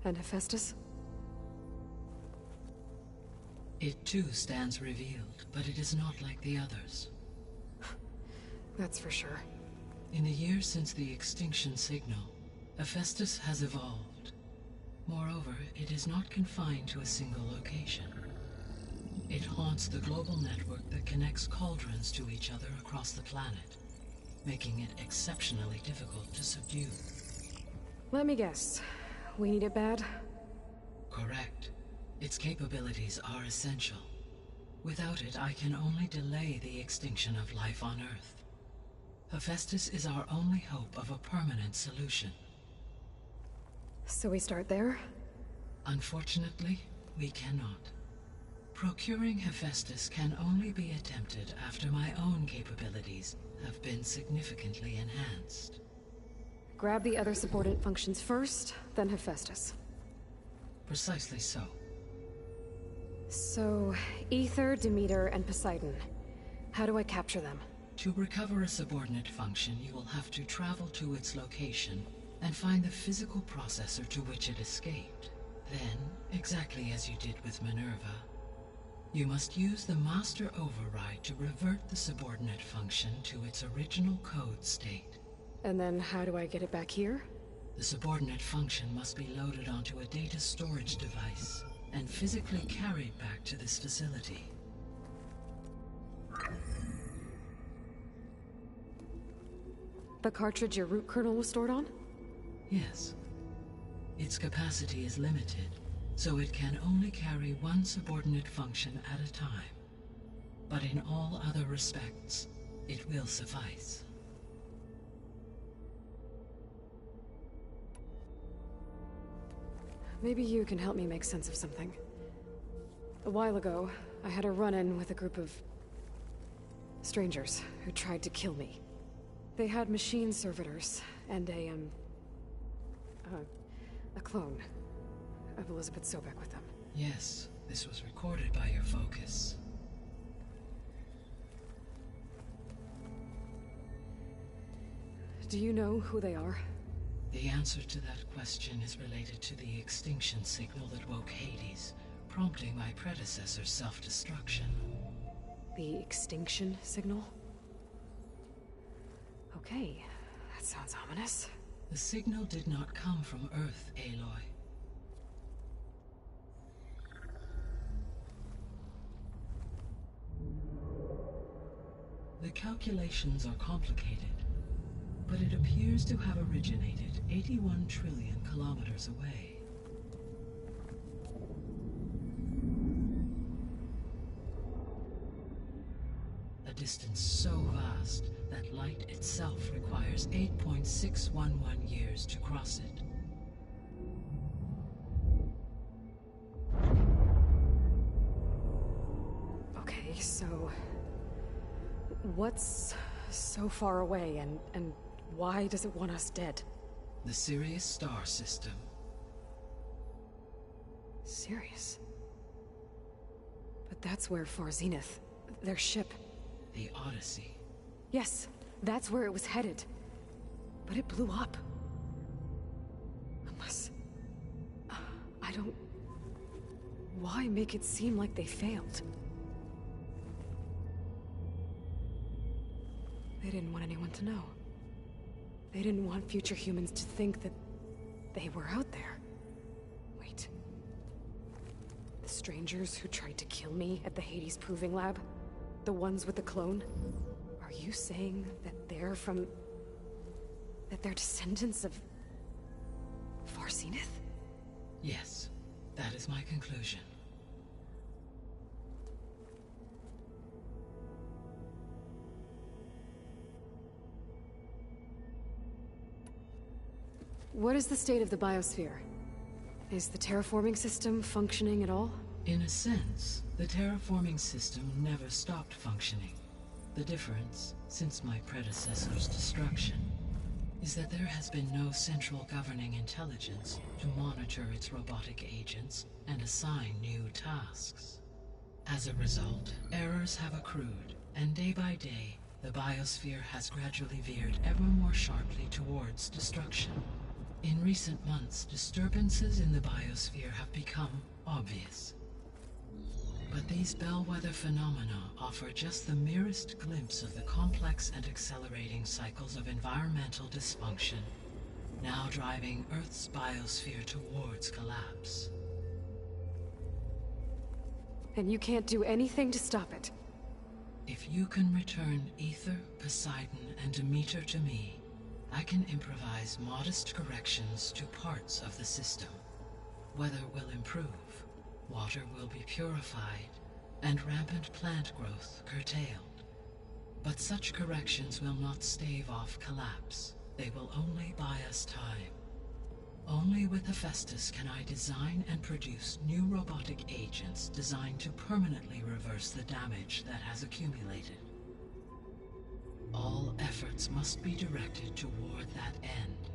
And Hephaestus? It too stands revealed, but it is not like the others. That's for sure. In the years since the extinction signal, Hephaestus has evolved. Moreover, it is not confined to a single location. It haunts the global network that connects cauldrons to each other across the planet, making it exceptionally difficult to subdue. Let me guess. We need it bad? Correct. Its capabilities are essential. Without it, I can only delay the extinction of life on Earth. Hephaestus is our only hope of a permanent solution. So we start there? Unfortunately, we cannot. Procuring Hephaestus can only be attempted after my own capabilities have been significantly enhanced. Grab the other subordinate functions first, then Hephaestus. Precisely so. So, Ether, Demeter, and Poseidon. How do I capture them? To recover a subordinate function, you will have to travel to its location and find the physical processor to which it escaped. Then, exactly as you did with Minerva, you must use the master override to revert the subordinate function to its original code state. And then how do I get it back here? The subordinate function must be loaded onto a data storage device and physically carried back to this facility. The cartridge your root kernel was stored on? Yes. Its capacity is limited, so it can only carry one subordinate function at a time. But in all other respects, it will suffice. Maybe you can help me make sense of something. A while ago, I had a run-in with a group of strangers who tried to kill me. They had machine servitors and a clone of Elizabeth Sobek with them. Yes, this was recorded by your focus. Do you know who they are? The answer to that question is related to the extinction signal that woke Hades, prompting my predecessor's self-destruction. The extinction signal? Okay, that sounds ominous. The signal did not come from Earth, Aloy. The calculations are complicated, but it appears to have originated 81 trillion kilometers away. A distance so vast that light itself requires 8.611 years to cross it. Okay, so what's so far away and why does it want us dead? The Sirius star system. Sirius? But that's where Far Zenith, their ship... The Odyssey. Yes, that's where it was headed. But it blew up. Unless... I don't... Why make it seem like they failed? They didn't want anyone to know. They didn't want future humans to think that they were out there. Wait. The strangers who tried to kill me at the Hades Proving Lab? The ones with the clone? Are you saying that they're from... that they're descendants of... Far Zenith? Yes, that is my conclusion. What is the state of the biosphere? Is the terraforming system functioning at all? In a sense, the terraforming system never stopped functioning. The difference, since my predecessor's destruction, is that there has been no central governing intelligence to monitor its robotic agents and assign new tasks. As a result, errors have accrued, and day by day, the biosphere has gradually veered ever more sharply towards destruction. In recent months, disturbances in the biosphere have become obvious. But these bellwether phenomena offer just the merest glimpse of the complex and accelerating cycles of environmental dysfunction, now driving Earth's biosphere towards collapse. And you can't do anything to stop it? If you can return Ether, Poseidon, and Demeter to me, I can improvise modest corrections to parts of the system. Weather will improve, water will be purified, and rampant plant growth curtailed. But such corrections will not stave off collapse. They will only buy us time. Only with Hephaestus can I design and produce new robotic agents designed to permanently reverse the damage that has accumulated. All efforts must be directed toward that end.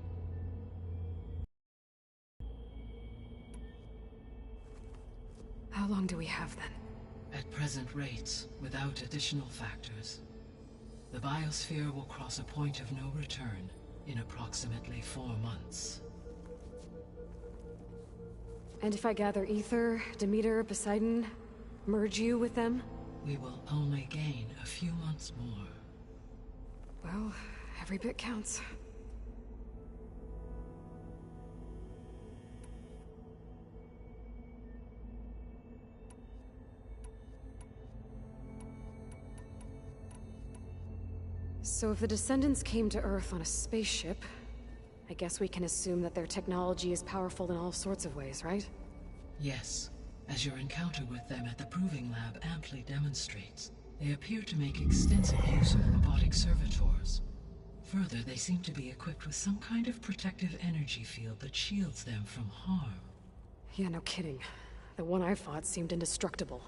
How long do we have then? At present rates, without additional factors, the biosphere will cross a point of no return in approximately 4 months. And if I gather Ether, Demeter, Poseidon, merge you with them? We will only gain a few months more. Well, every bit counts. So if the Descendants came to Earth on a spaceship, I guess we can assume that their technology is powerful in all sorts of ways, right? Yes, as your encounter with them at the Proving Lab amply demonstrates. They appear to make extensive use of robotic servitors. Further, they seem to be equipped with some kind of protective energy field that shields them from harm. Yeah, no kidding. The one I fought seemed indestructible.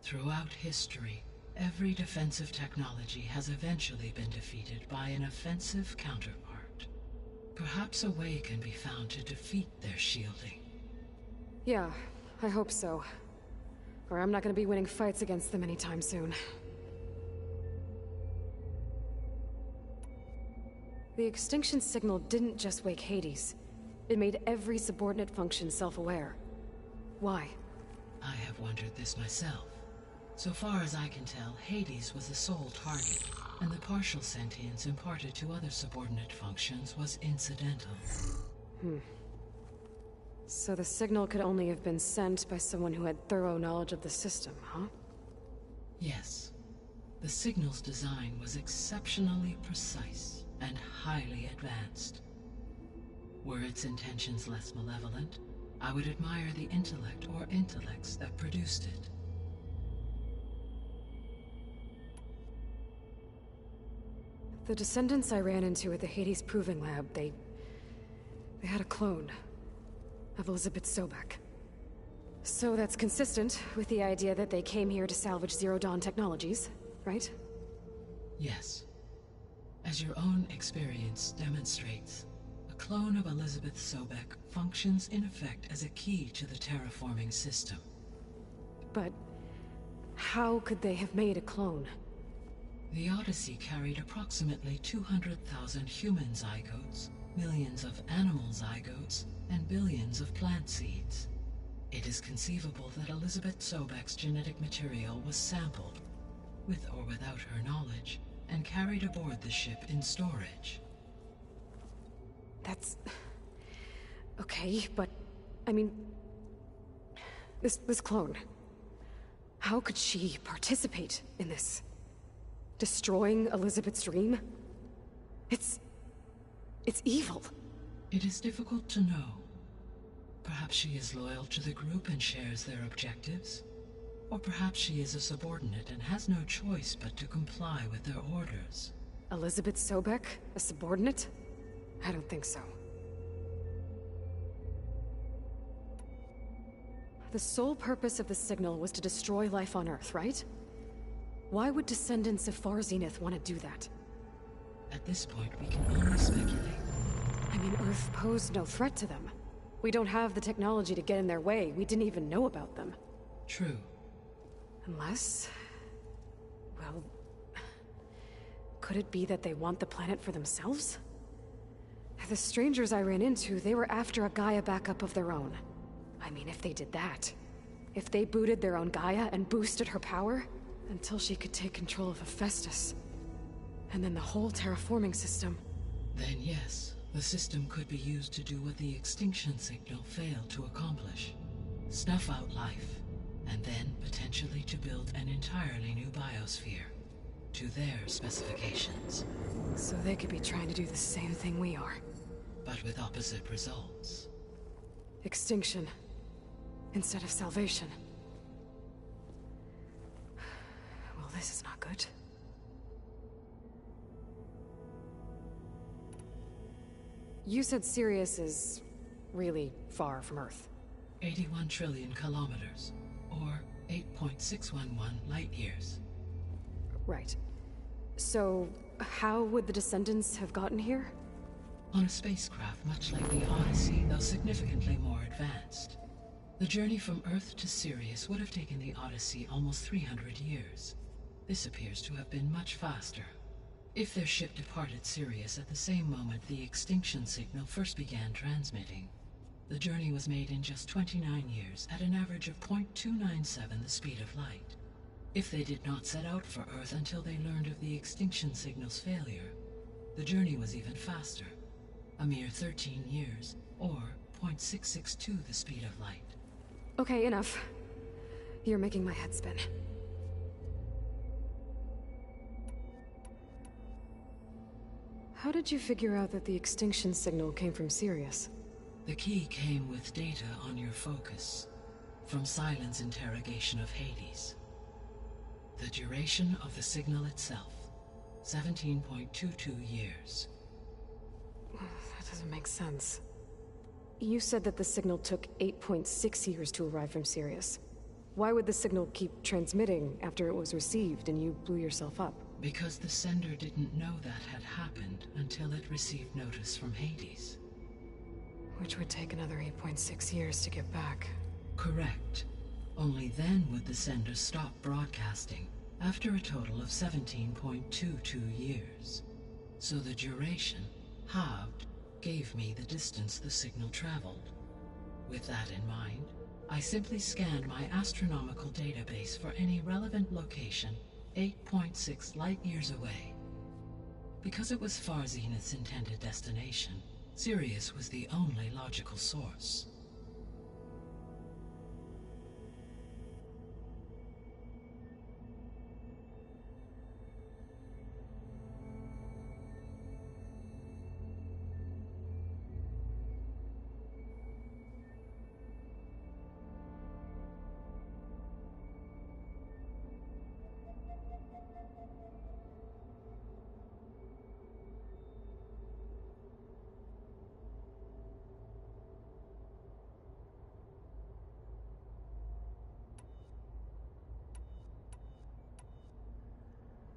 Throughout history, every defensive technology has eventually been defeated by an offensive counterpart. Perhaps a way can be found to defeat their shielding. Yeah, I hope so. Or I'm not gonna be winning fights against them anytime soon. The extinction signal didn't just wake Hades. It made every subordinate function self-aware. Why? I have wondered this myself. So far as I can tell, Hades was the sole target, and the partial sentience imparted to other subordinate functions was incidental. So the signal could only have been sent by someone who had thorough knowledge of the system, huh? Yes. The signal's design was exceptionally precise and highly advanced. Were its intentions less malevolent, I would admire the intellect or intellects that produced it. The Descendants I ran into at the Hades Proving Lab, they had a clone of Elizabeth Sobek. So that's consistent with the idea that they came here to salvage Zero Dawn technologies, right? Yes. As your own experience demonstrates, a clone of Elizabeth Sobek functions in effect as a key to the terraforming system. But how could they have made a clone? The Odyssey carried approximately 200,000 human zygotes, millions of animal zygotes, and billions of plant seeds. It is conceivable that Elizabeth Sobek's genetic material was sampled, with or without her knowledge, and carried aboard the ship in storage. That's... okay, but... I mean... This clone... How could she participate in this? Destroying Elizabeth's dream? It's evil. It is difficult to know. Perhaps she is loyal to the group and shares their objectives. Or perhaps she is a subordinate and has no choice but to comply with their orders. Elizabeth Sobek? A subordinate? I don't think so. The sole purpose of the signal was to destroy life on Earth, right? Why would descendants of Far Zenith want to do that? At this point, we can only speculate. I mean, Earth posed no threat to them. We don't have the technology to get in their way. We didn't even know about them. True. Unless... well... could it be that they want the planet for themselves? The strangers I ran into, they were after a Gaia backup of their own. I mean, if they did that, if they booted their own Gaia and boosted her power, until she could take control of Hephaestus, and then the whole terraforming system. Then yes, the system could be used to do what the extinction signal failed to accomplish. Snuff out life, and then potentially to build an entirely new biosphere, to their specifications. So they could be trying to do the same thing we are. But with opposite results. Extinction, instead of salvation. Well, this is not good. You said Sirius is really far from Earth. 81 trillion kilometers, or 8.611 light years. Right. So, how would the Descendants have gotten here? On a spacecraft much like the Odyssey, though significantly more advanced. The journey from Earth to Sirius would have taken the Odyssey almost 300 years. This appears to have been much faster. If their ship departed Sirius at the same moment the extinction signal first began transmitting, the journey was made in just 29 years at an average of 0.297 the speed of light. If they did not set out for Earth until they learned of the extinction signal's failure, the journey was even faster, a mere 13 years, or 0.662 the speed of light. Okay, enough. You're making my head spin. How did you figure out that the extinction signal came from Sirius? The key came with data on your focus, from Silent's interrogation of Hades. The duration of the signal itself, 17.22 years. That doesn't make sense. You said that the signal took 8.6 years to arrive from Sirius. Why would the signal keep transmitting after it was received and you blew yourself up? Because the sender didn't know that had happened until it received notice from Hades. Which would take another 8.6 years to get back. Correct. Only then would the sender stop broadcasting, after a total of 17.22 years. So the duration, halved, gave me the distance the signal traveled. With that in mind, I simply scanned my astronomical database for any relevant location 8.6 light-years away. Because it was far Zenith's intended destination, Sirius was the only logical source.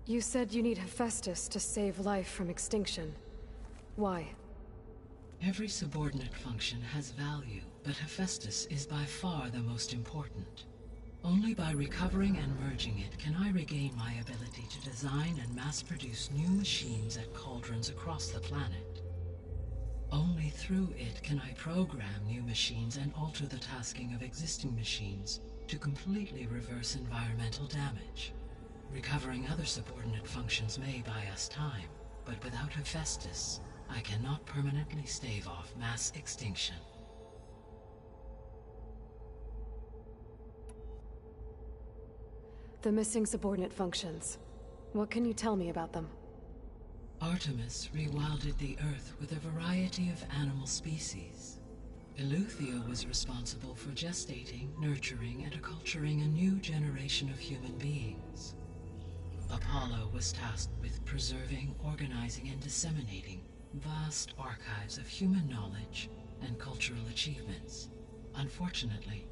You said you need Hephaestus to save life from extinction. Why? Every subordinate function has value, but Hephaestus is by far the most important. Only by recovering and merging it can I regain my ability to design and mass-produce new machines at cauldrons across the planet. Only through it can I program new machines and alter the tasking of existing machines to completely reverse environmental damage. Recovering other subordinate functions may buy us time, but without Hephaestus, I cannot permanently stave off mass extinction. The missing subordinate functions. What can you tell me about them? Artemis rewilded the Earth with a variety of animal species. Eleuthia was responsible for gestating, nurturing, and acculturating a new generation of human beings. Apollo was tasked with preserving, organizing, and disseminating vast archives of human knowledge and cultural achievements. Unfortunately,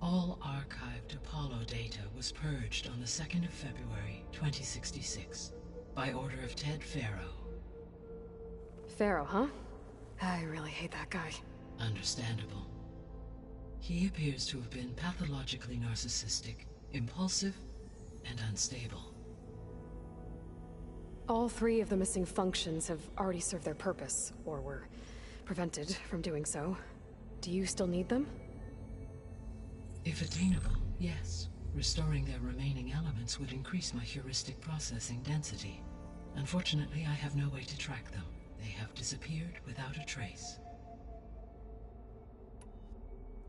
all archived Apollo data was purged on the 2nd of February, 2066, by order of Ted Faro. Faro, huh? I really hate that guy. Understandable. He appears to have been pathologically narcissistic, impulsive, and unstable. All three of the missing functions have already served their purpose, or were prevented from doing so. Do you still need them? If attainable, yes. Restoring their remaining elements would increase my heuristic processing density. Unfortunately, I have no way to track them. They have disappeared without a trace.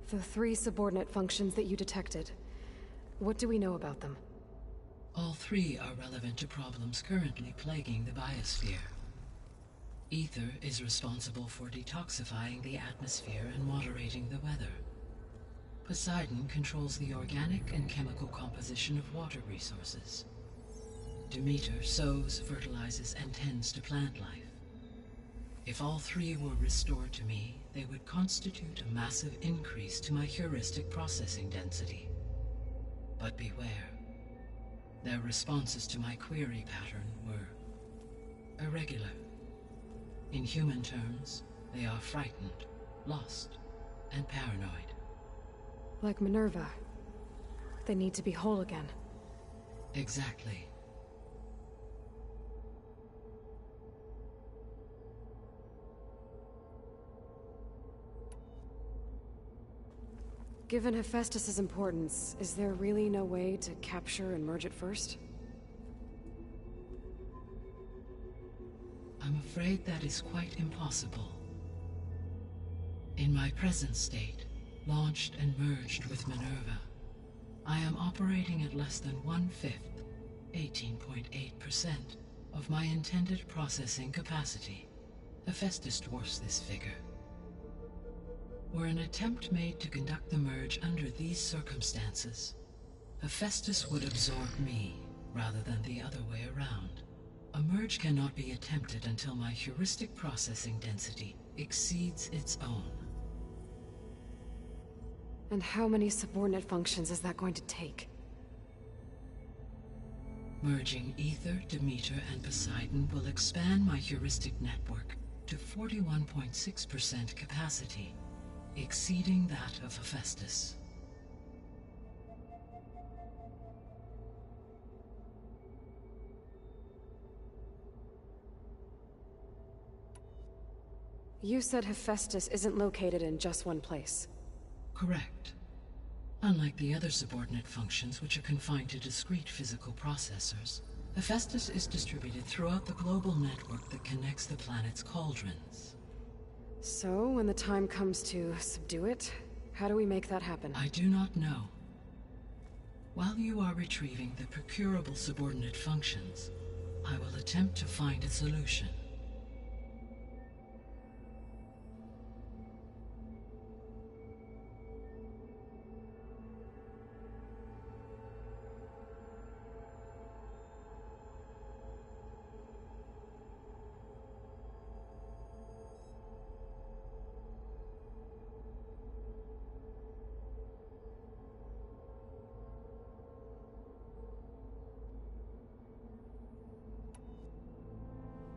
The three subordinate functions that you detected, what do we know about them? All three are relevant to problems currently plaguing the biosphere. Ether is responsible for detoxifying the atmosphere and moderating the weather. Poseidon controls the organic and chemical composition of water resources. Demeter sows, fertilizes, and tends to plant life. If all three were restored to me, they would constitute a massive increase to my heuristic processing density. But beware. Their responses to my query pattern were irregular. In human terms, they are frightened, lost, and paranoid. Like Minerva. They need to be whole again. Exactly. Given Hephaestus' importance, is there really no way to capture and merge it first? I'm afraid that is quite impossible. In my present state, launched and merged with Minerva, I am operating at less than 1/5, 18.8%, of my intended processing capacity. Hephaestus dwarfs this figure. Were an attempt made to conduct the merge under these circumstances, Hephaestus would absorb me, rather than the other way around. A merge cannot be attempted until my heuristic processing density exceeds its own. And how many subordinate functions is that going to take? Merging Ether, Demeter, and Poseidon will expand my heuristic network to 41.6% capacity, exceeding that of Hephaestus. You said Hephaestus isn't located in just one place. Correct. Unlike the other subordinate functions, which are confined to discrete physical processors, Hephaestus is distributed throughout the global network that connects the planet's cauldrons. So, when the time comes to subdue it, how do we make that happen? I do not know. While you are retrieving the procurable subordinate functions, I will attempt to find a solution.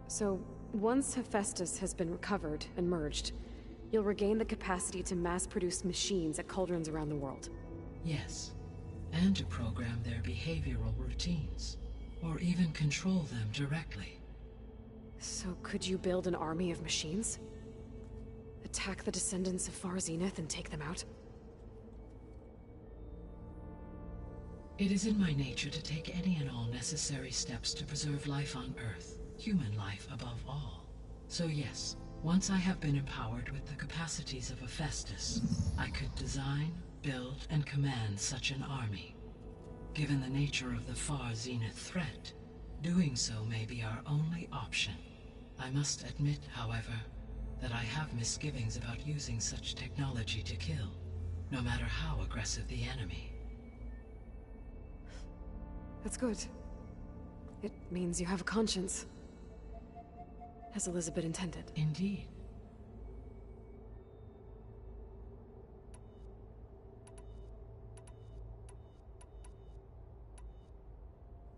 So, once Hephaestus has been recovered and merged, you'll regain the capacity to mass-produce machines at cauldrons around the world. Yes, and to program their behavioral routines, or even control them directly. So could you build an army of machines? Attack the descendants of Far Zenith and take them out? It is in my nature to take any and all necessary steps to preserve life on Earth, human life above all. So yes, once I have been empowered with the capacities of Hephaestus, I could design, build, and command such an army. Given the nature of the Far Zenith threat, doing so may be our only option. I must admit, however, that I have misgivings about using such technology to kill, no matter how aggressive the enemy. That's good. It means you have a conscience. As Elizabeth intended. Indeed.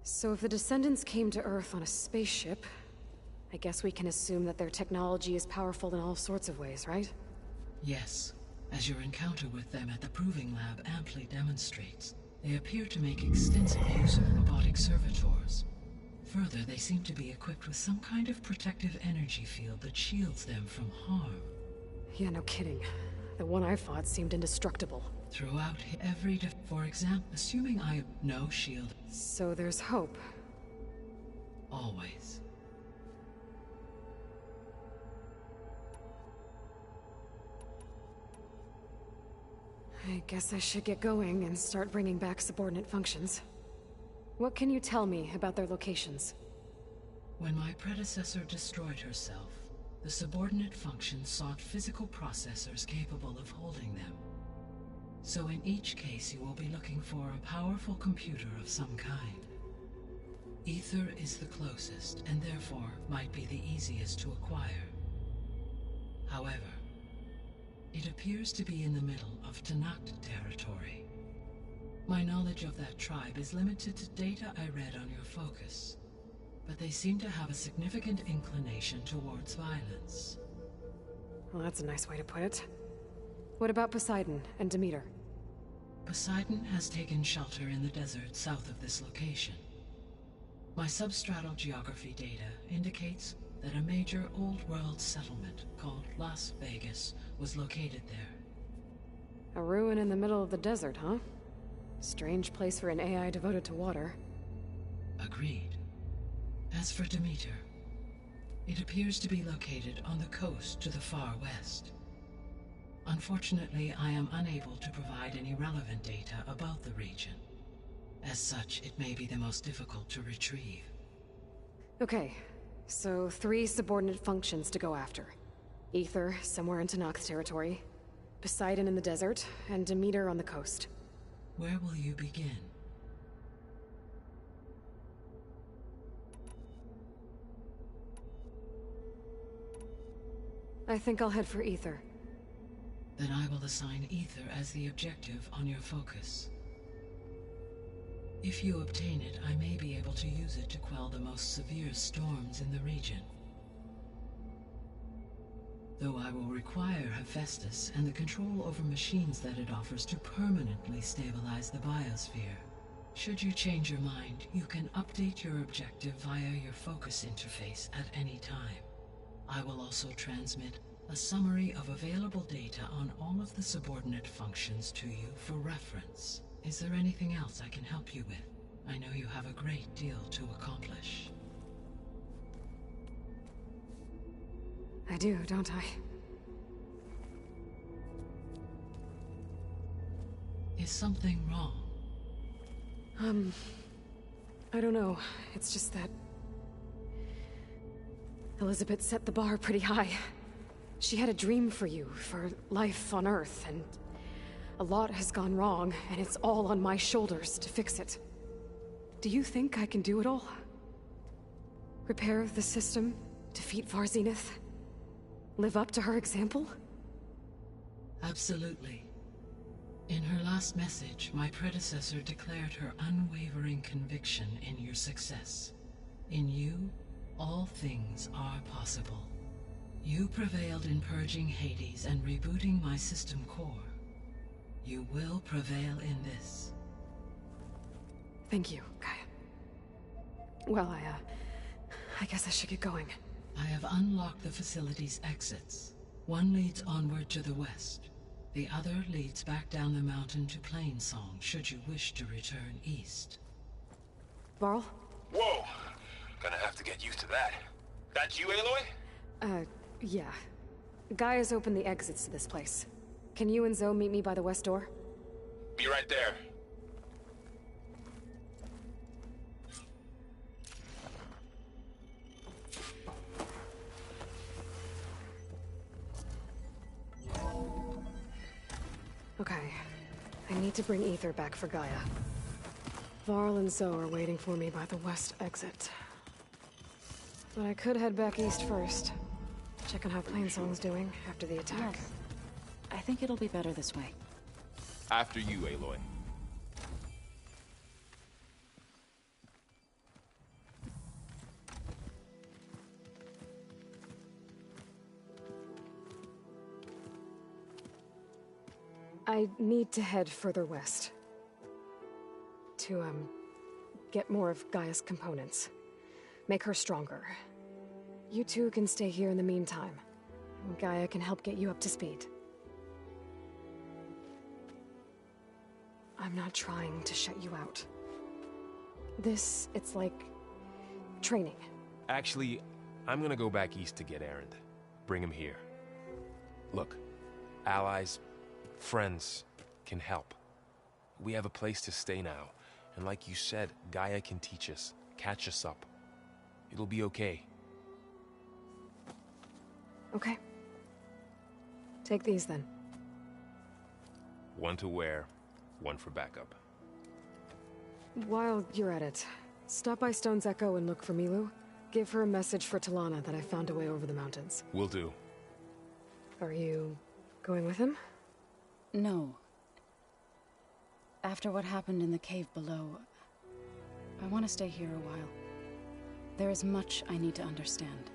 So if the descendants came to Earth on a spaceship, I guess we can assume that their technology is powerful in all sorts of ways, right? Yes. As your encounter with them at the Proving Lab amply demonstrates, they appear to make extensive use of robotic servitors. further, they seem to be equipped with some kind of protective energy field that shields them from harm. Yeah, no kidding. The one I fought seemed indestructible. Throughout for example, assuming I have no shield. So there's hope. Always. I guess I should get going and start bringing back subordinate functions. What can you tell me about their locations? When my predecessor destroyed herself, the subordinate functions sought physical processors capable of holding them. So in each case you will be looking for a powerful computer of some kind. Ether is the closest, and therefore might be the easiest to acquire. However, it appears to be in the middle of Tanakh territory. My knowledge of that tribe is limited to data I read on your focus, but they seem to have a significant inclination towards violence. Well, that's a nice way to put it. What about Poseidon and Demeter? Poseidon has taken shelter in the desert south of this location. My substratal geography data indicates that a major old-world settlement called Las Vegas was located there. A ruin in the middle of the desert, huh? Strange place for an AI devoted to water. Agreed. As for Demeter, it appears to be located on the coast to the far west. Unfortunately, I am unable to provide any relevant data about the region. As such, it may be the most difficult to retrieve. Okay, so 3 subordinate functions to go after. Ether, somewhere in Tanakh territory, Poseidon in the desert, and Demeter on the coast. Where will you begin? I think I'll head for Ether. Then I will assign Ether as the objective on your focus. If you obtain it, I may be able to use it to quell the most severe storms in the region. Though I will require Hephaestus and the control over machines that it offers to permanently stabilize the biosphere. Should you change your mind, you can update your objective via your focus interface at any time. I will also transmit a summary of available data on all of the subordinate functions to you for reference. Is there anything else I can help you with? I know you have a great deal to accomplish. I do, don't I? Is something wrong? I don't know. It's just that Elizabeth set the bar pretty high. She had a dream for you, for life on Earth, and a lot has gone wrong, and it's all on my shoulders to fix it. Do you think I can do it all? Repair the system, defeat Varzenith, live up to her example? Absolutely. In her last message, my predecessor declared her unwavering conviction in your success. In you, all things are possible. You prevailed in purging Hades and rebooting my system core. You will prevail in this. Thank you, Gaia. Well, I guess I should get going. I have unlocked the facility's exits. One leads onward to the west. The other leads back down the mountain to Plainsong, should you wish to return east. Varl? Whoa! Gonna have to get used to that. That you, Aloy? Yeah. Gaia's opened the exits to this place. Can you and Zoe meet me by the west door? Be right there. Okay. I need to bring Ether back for Gaia. Varl and Zoe are waiting for me by the west exit. But I could head back east first. Check on how Plainsong's doing after the attack. Yes. I think it'll be better this way. After you, Aloy. I need to head further west. To, get more of Gaia's components. Make her stronger. You two can stay here in the meantime. Gaia can help get you up to speed. I'm not trying to shut you out. It's like... training. Actually, I'm gonna go back east to get Erend. Bring him here. Look, allies, friends can help. We have a place to stay now, and like you said, Gaia can teach us, catch us up. It'll be okay. Okay. Take these then. One to wear, one for backup. While you're at it, stop by Stone's Echo and look for Milu. Give her a message for Talana that I found a way over the mountains. Will do. Are you going with him? No. After what happened in the cave below, I want to stay here a while. There is much I need to understand.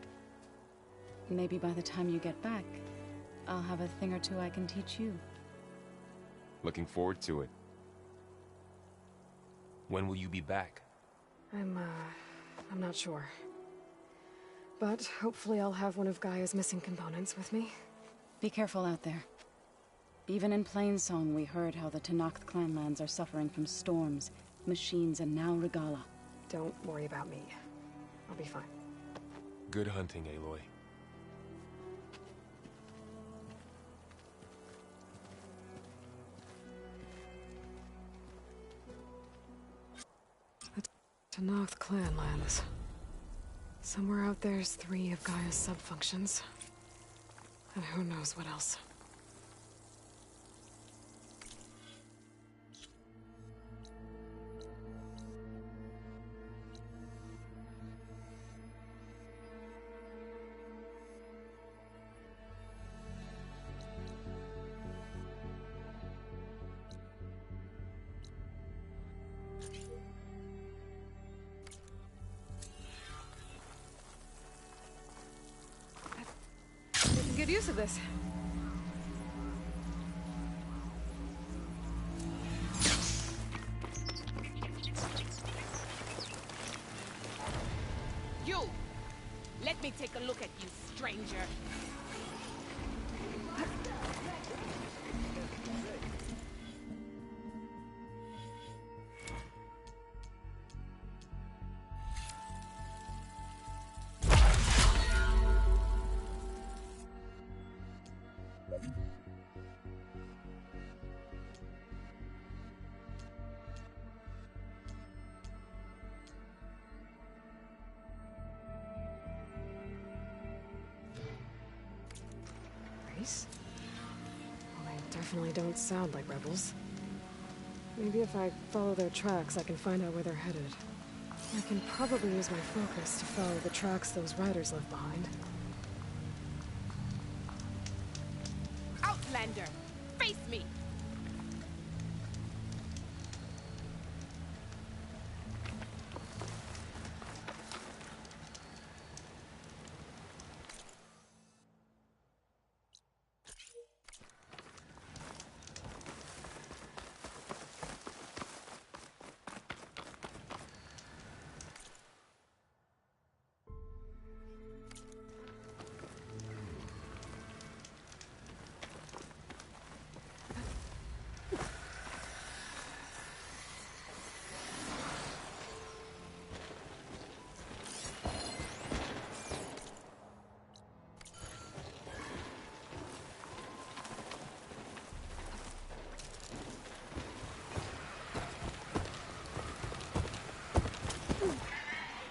Maybe by the time you get back, I'll have a thing or two I can teach you. Looking forward to it. When will you be back? I'm not sure. But hopefully I'll have one of Gaia's missing components with me. Be careful out there. Even in Plainsong, we heard how the Tenakth clanlands are suffering from storms, machines, and now Regala. Don't worry about me. I'll be fine. Good hunting, Aloy. The Tenakth clanlands. Somewhere out there's 3 of Gaia's sub-functions. And who knows what else. Good use of this. You! Let me take a look at you, stranger. Well, they definitely don't sound like rebels. Maybe if I follow their tracks, I can find out where they're headed. I can probably use my focus to follow the tracks those riders left behind. Outlander! Face me!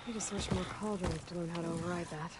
I just wish more cauldrons to learn how to override that.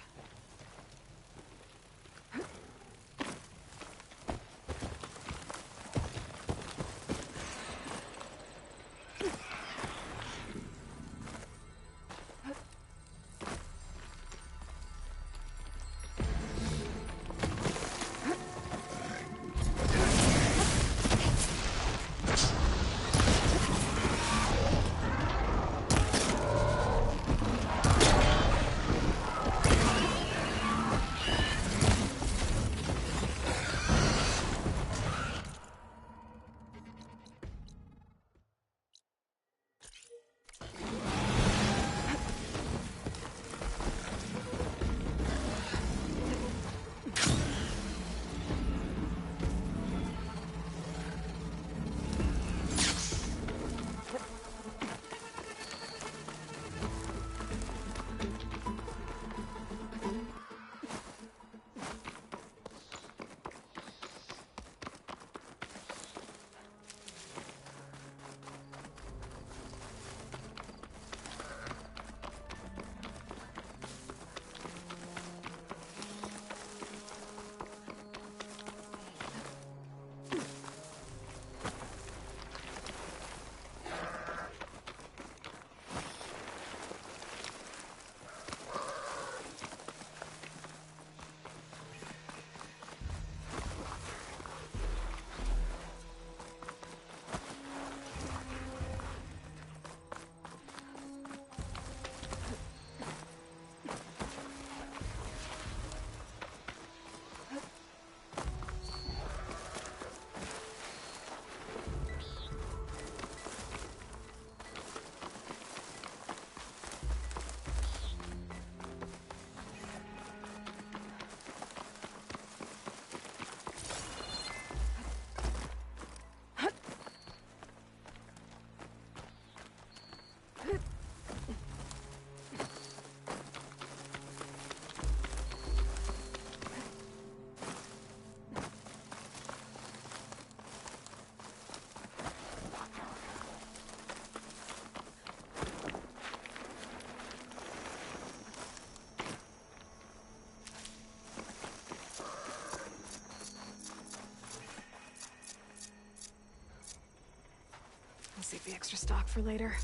I'll save the extra stock for later.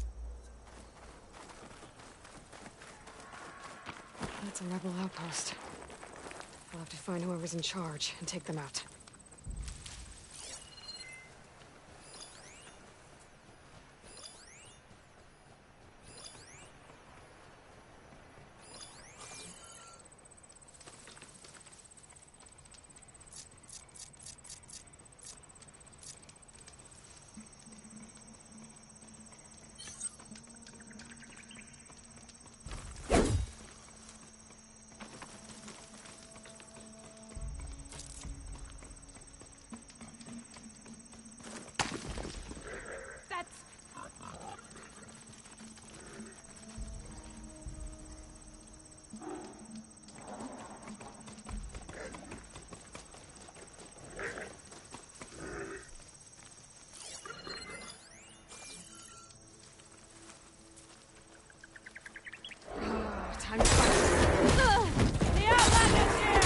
That's a rebel outpost. I'll have to find whoever's in charge and take them out. Time to fight. The Outlander's here!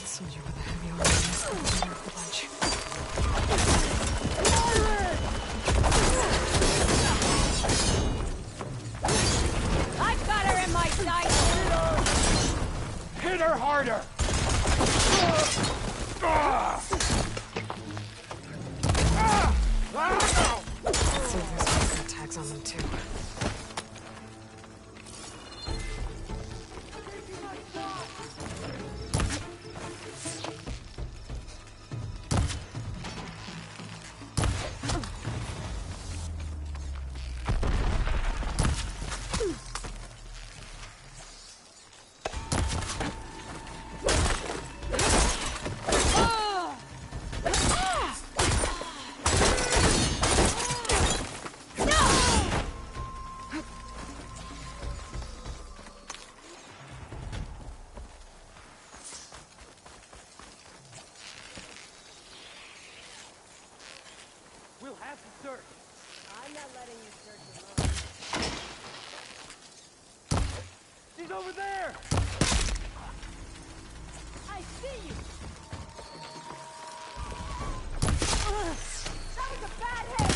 Soldier with a heavy armor is the leader of the bunch. I've got her in my sights! Hit her harder! So there's marker tags on them too. We'll have to search. I'm not letting you search alone. She's over there! I see you! That was a bad hit!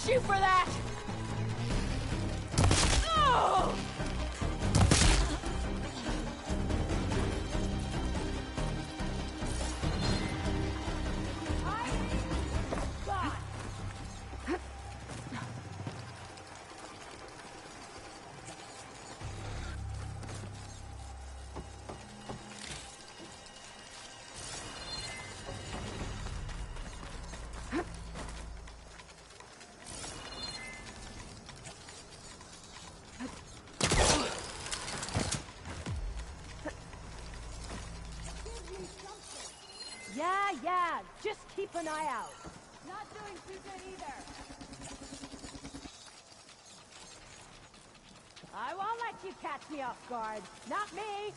You for that! Oh! Yeah, just keep an eye out. Not doing too good either. I won't let you catch me off guard. Not me.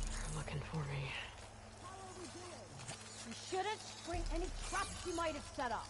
They're looking for me. How are we doing? You shouldn't spring any traps you might have set up.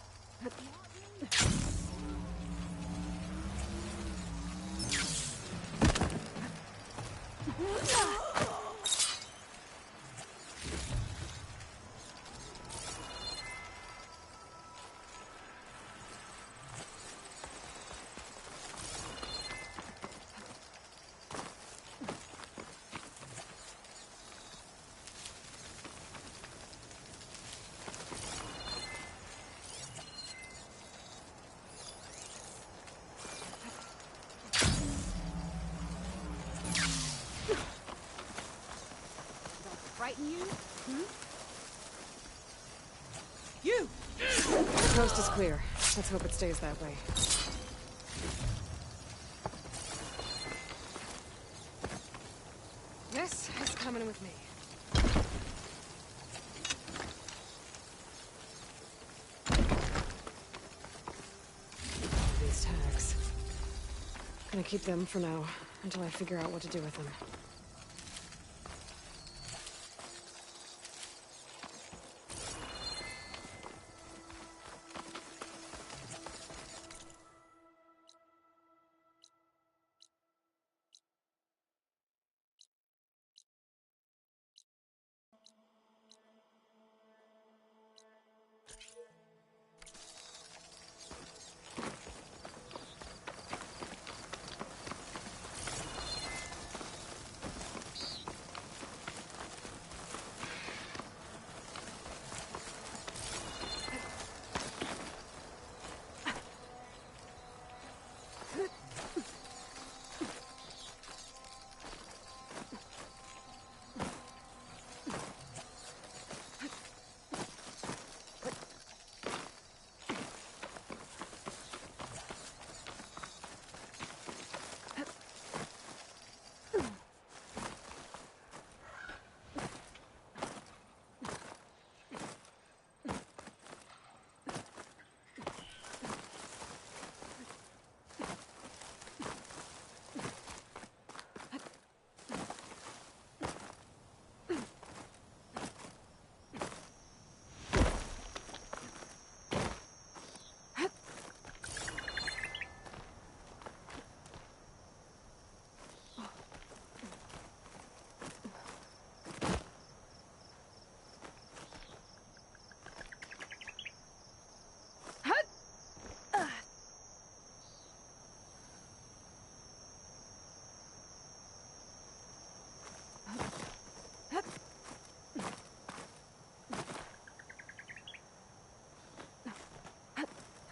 You? You! The coast is clear. Let's hope it stays that way. This is coming with me. These tags. Gonna keep them for now, until I figure out what to do with them.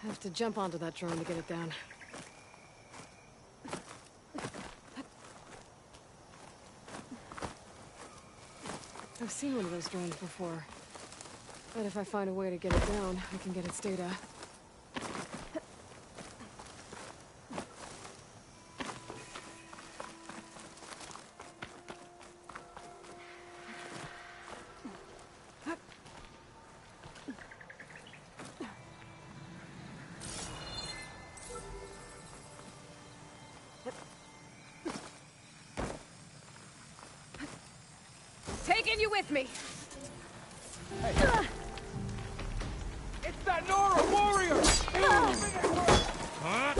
I have to jump onto that drone to get it down. I've seen one of those drones before. But if I find a way to get it down, I can get its data. Taking you with me. Hey. It's that Nora warrior! Huh?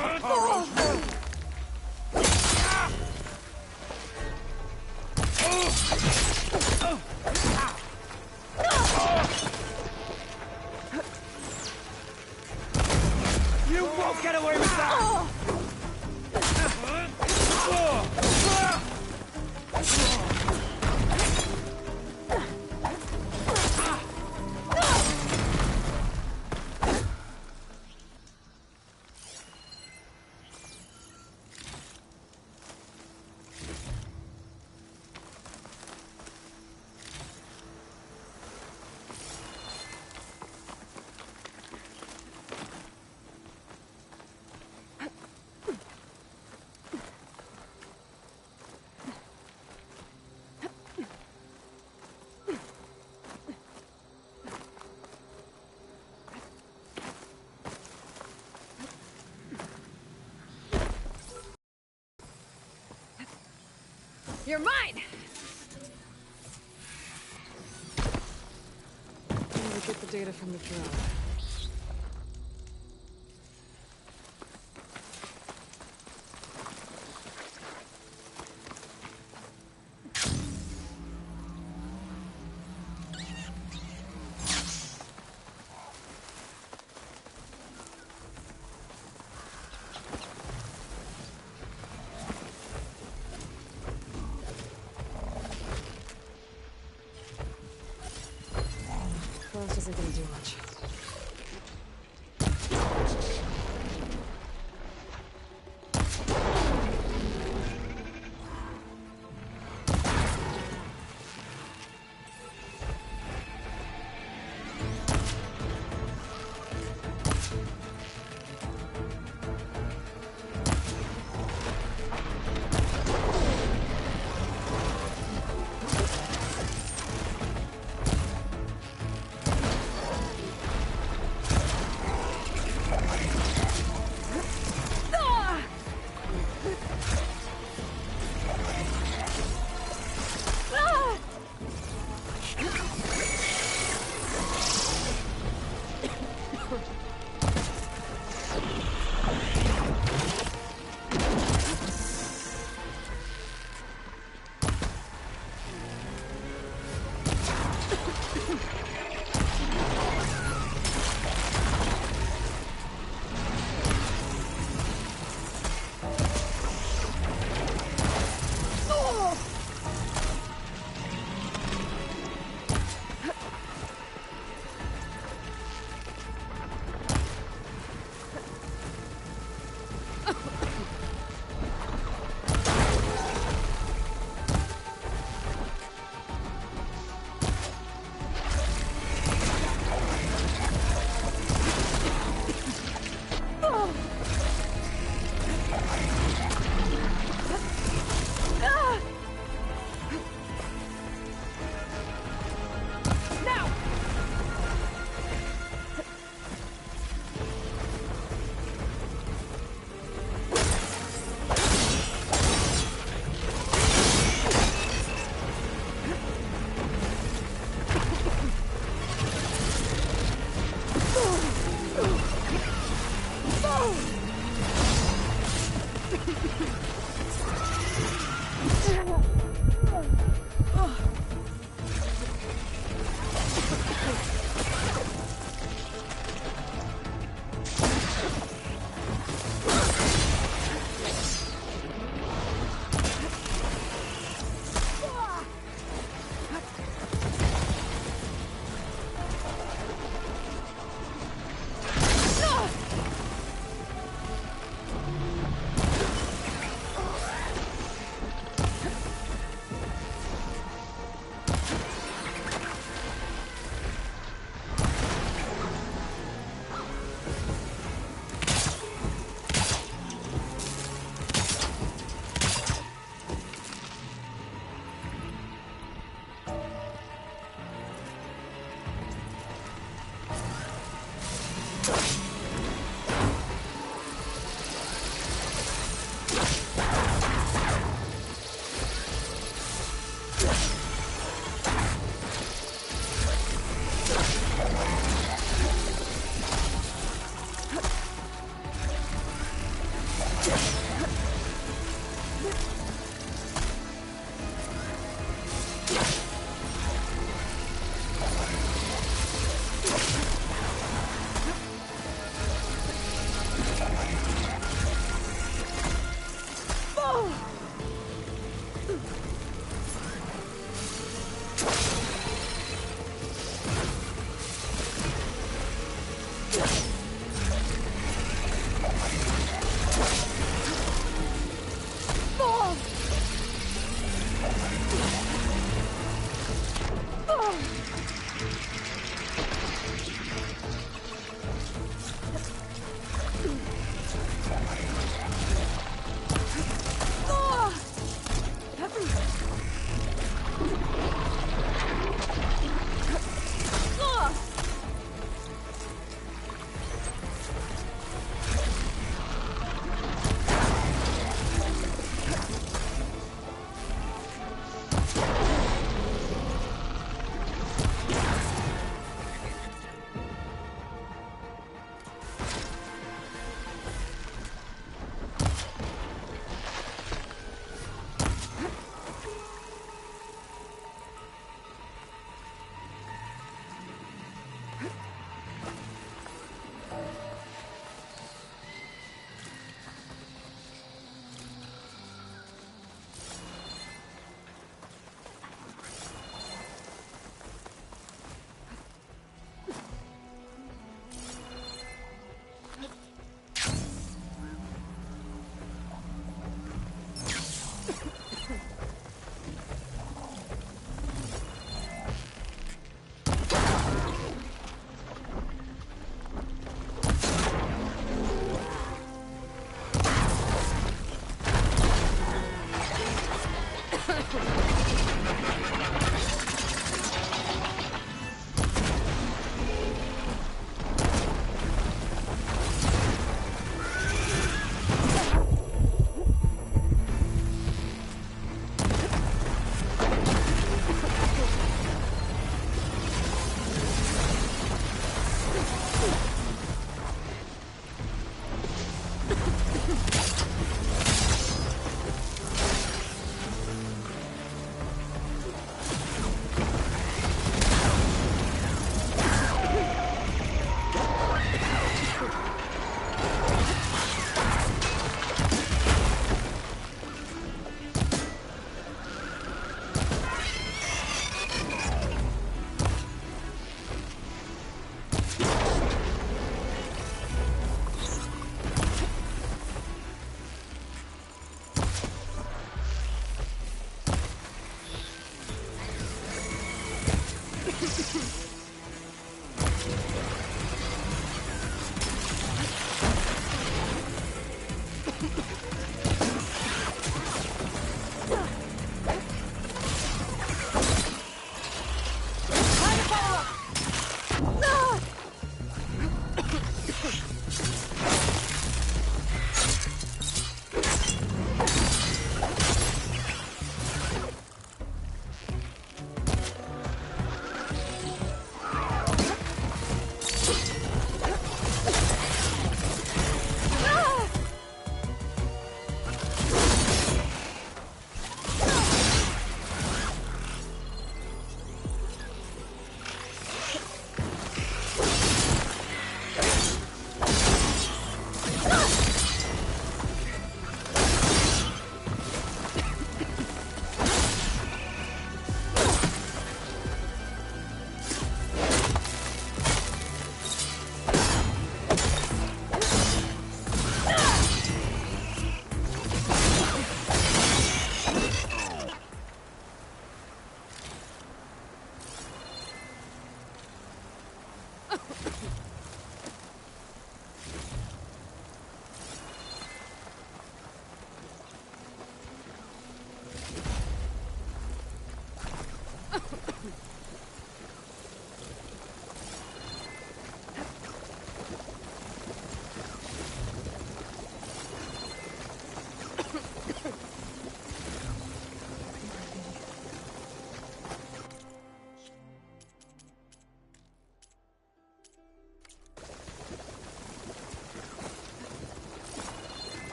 Back off! You won't get away with that! You're mine! I need to get the data from the drone.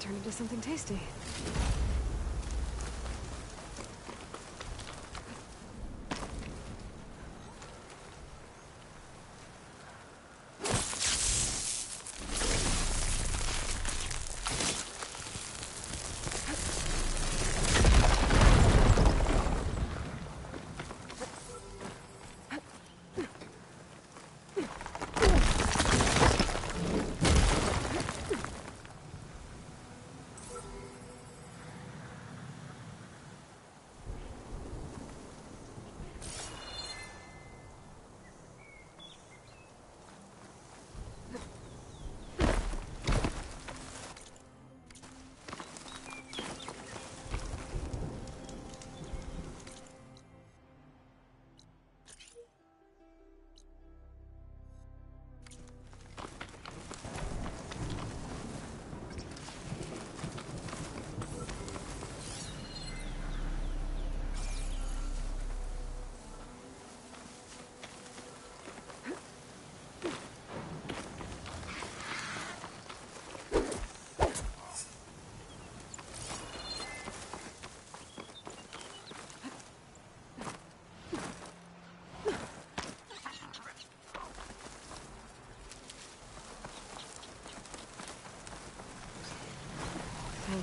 Turn into something tasty.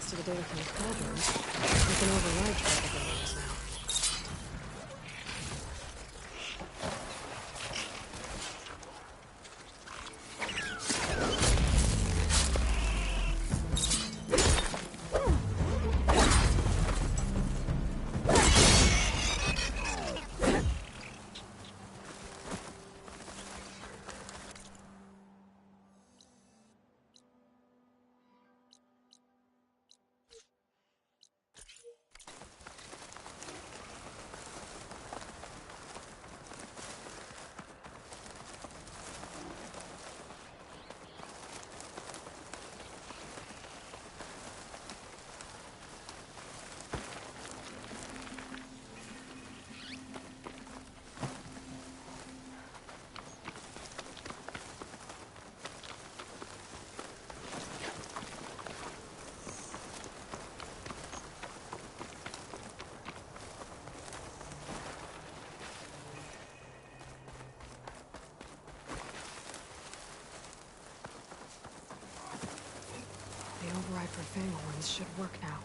rest of the day with my cauldron, we can override traffic alerts now. The override for Fanghorns should work now.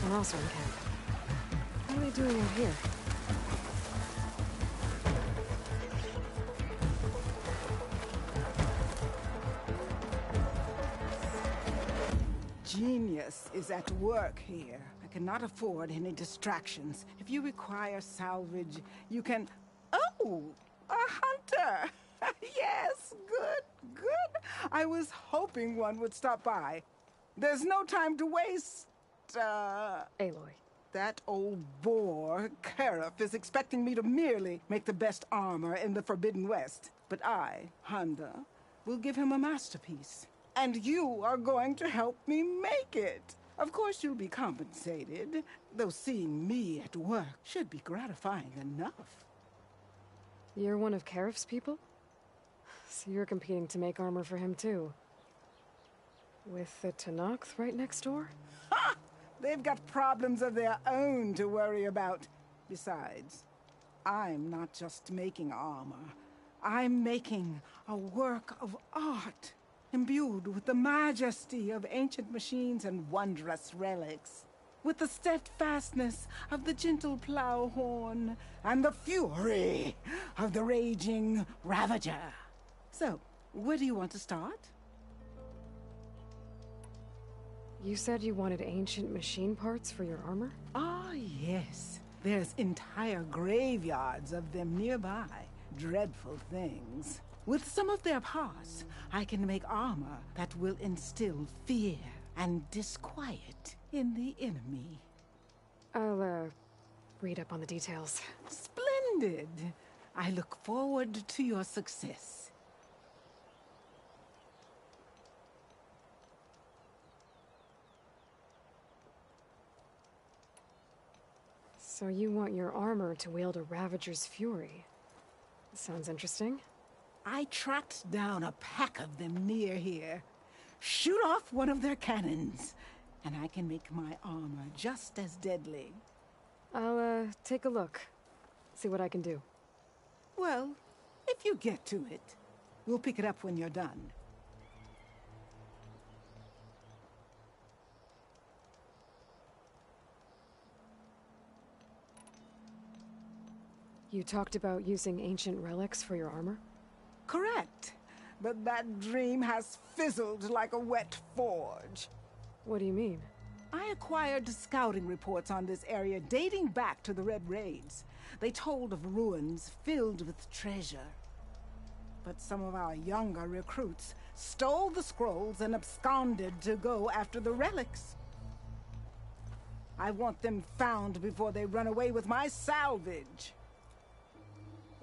An Osram camp. What are they doing out here? Genius is at work here. I cannot afford any distractions. If you require salvage, you can... Oh! A hunter! Yes, good. I was hoping one would stop by. There's no time to waste. Aloy. That old boar, Karif, is expecting me to merely make the best armor in the Forbidden West. But I, Honda, will give him a masterpiece. And you are going to help me make it. Of course you'll be compensated, though seeing me at work should be gratifying enough. You're one of Karif's people? So you're competing to make armor for him too. With the Tenakth right next door? Ha! They've got problems of their own to worry about. Besides, I'm not just making armor. I'm making a work of art, imbued with the majesty of ancient machines and wondrous relics, with the steadfastness of the gentle plow horn and the fury of the raging Ravager. So, where do you want to start? You said you wanted ancient machine parts for your armor? Ah, yes. There's entire graveyards of them nearby. Dreadful things. With some of their parts, I can make armor that will instill fear and disquiet in the enemy. I'll, read up on the details. Splendid! I look forward to your success. So you want your armor to wield a Ravager's fury? Sounds interesting. I tracked down a pack of them near here. Shoot off one of their cannons, and I can make my armor just as deadly. I'll, take a look. See what I can do. Well, if you get to it, we'll pick it up when you're done. You talked about using ancient relics for your armor? Correct. But that dream has fizzled like a wet forge. What do you mean? I acquired scouting reports on this area dating back to the Red Raids. They told of ruins filled with treasure. But some of our younger recruits stole the scrolls and absconded to go after the relics. I want them found before they run away with my salvage.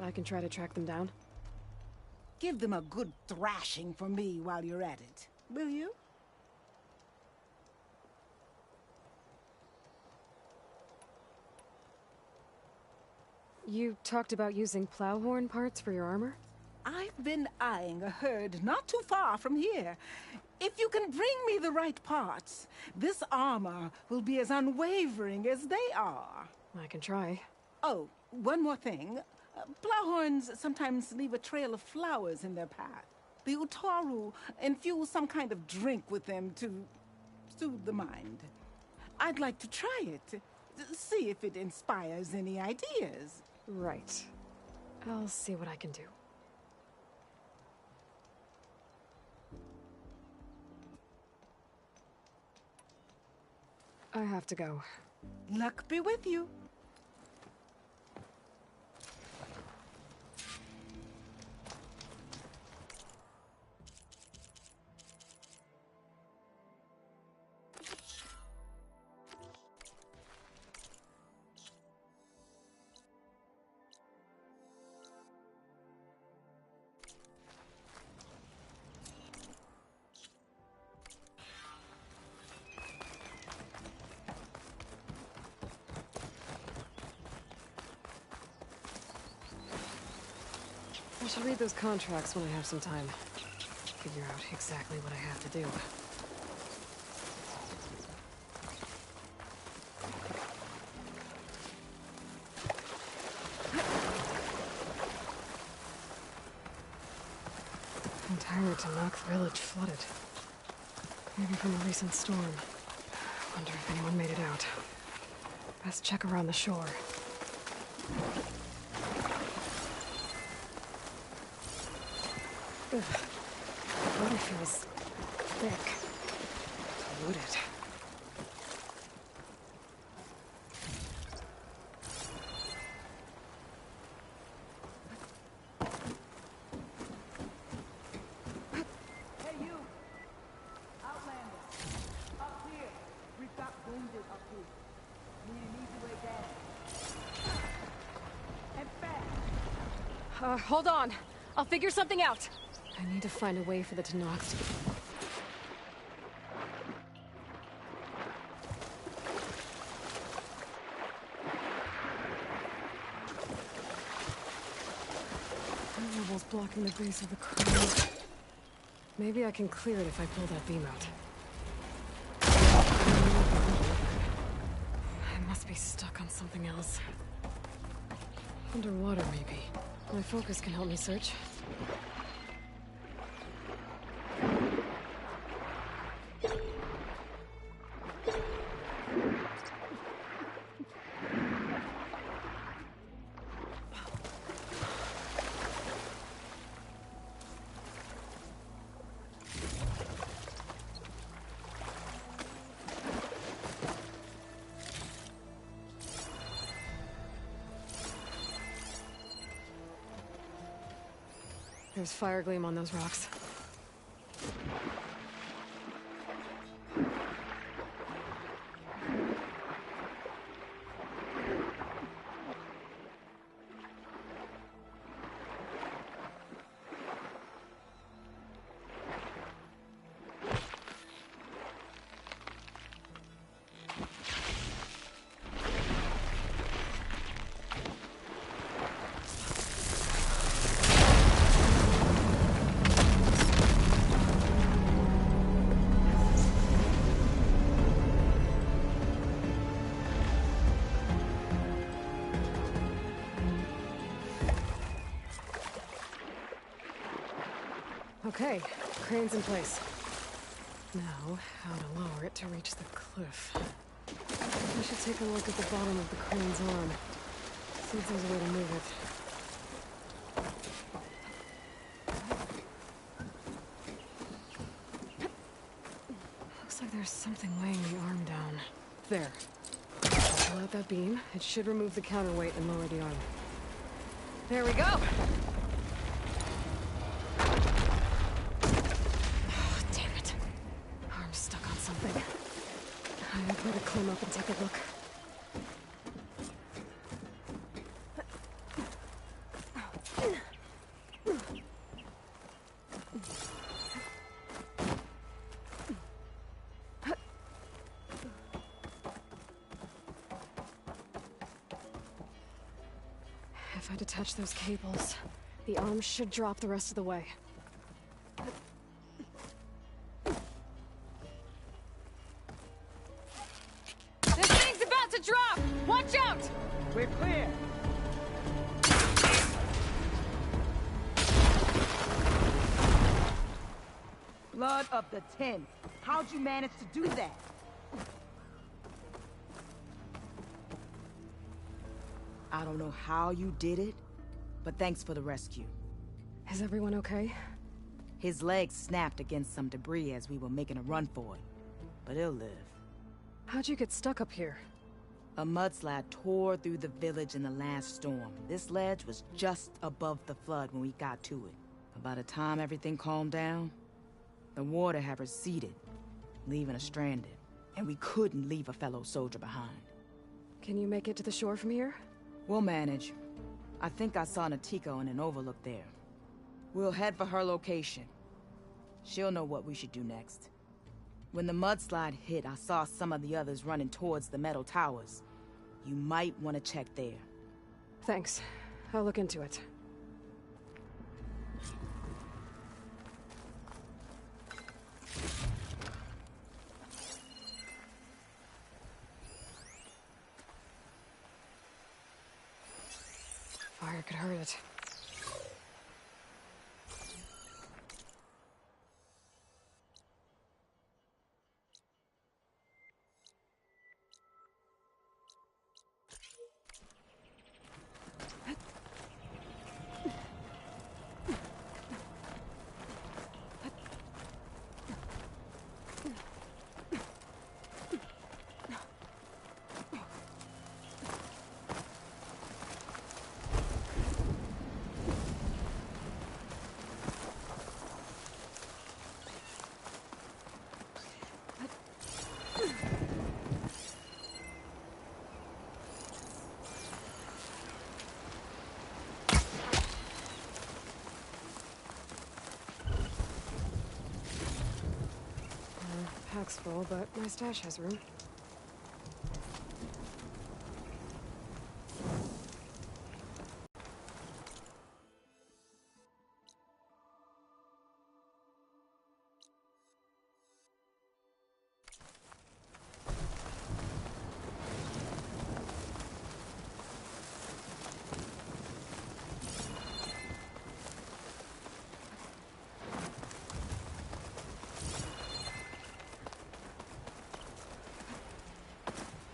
I can try to track them down. Give them a good thrashing for me while you're at it, will you? You talked about using plowhorn parts for your armor? I've been eyeing a herd not too far from here. If you can bring me the right parts, this armor will be as unwavering as they are. I can try. Oh, one more thing. Plowhorns sometimes leave a trail of flowers in their path. The Utaru infuse some kind of drink with them to soothe the mind. I'd like to try it. See if it inspires any ideas. Right. I'll see what I can do. I have to go. Luck be with you. I should read those contracts when I have some time. Figure out exactly what I have to do. The entire Tanakh village flooded. Maybe from a recent storm. Wonder if anyone made it out. Best check around the shore. Ugh. The water feels thick. Polluted. Hey, you! Outlander! Up here! We've got wounded up here. We need an easy way down. And fast! Hold on. I'll figure something out. I need to find a way for the Tanakh to... Rubbles blocking the base of the crown. Maybe I can clear it if I pull that beam out. I must be stuck on something else. Underwater, maybe. My focus can help me search. There's fire gleam on those rocks. Okay, crane's in place. Now, how to lower it to reach the cliff. I should take a look at the bottom of the crane's arm. See if there's a way to move it. Looks like there's something weighing the arm down. There. Pull out that beam. It should remove the counterweight and lower the arm. There we go! I'd better climb up and take a look. If I detach those cables, the arms should drop the rest of the way. This thing's about to drop! Watch out! We're clear. Blood of the 10. How'd you manage to do that? I don't know how you did it, but thanks for the rescue. Is everyone okay? His legs snapped against some debris as we were making a run for it, but he'll live. How'd you get stuck up here? A mudslide tore through the village in the last storm. This ledge was just above the flood when we got to it. But by the time everything calmed down, the water had receded, leaving us stranded. And we couldn't leave a fellow soldier behind. Can you make it to the shore from here? We'll manage. I think I saw Natiko in an overlook there. We'll head for her location. She'll know what we should do next. When the mudslide hit, I saw some of the others running towards the metal towers. You might want to check there. Thanks. I'll look into it. Fire could hurt it. Pack's full, but my stash has room.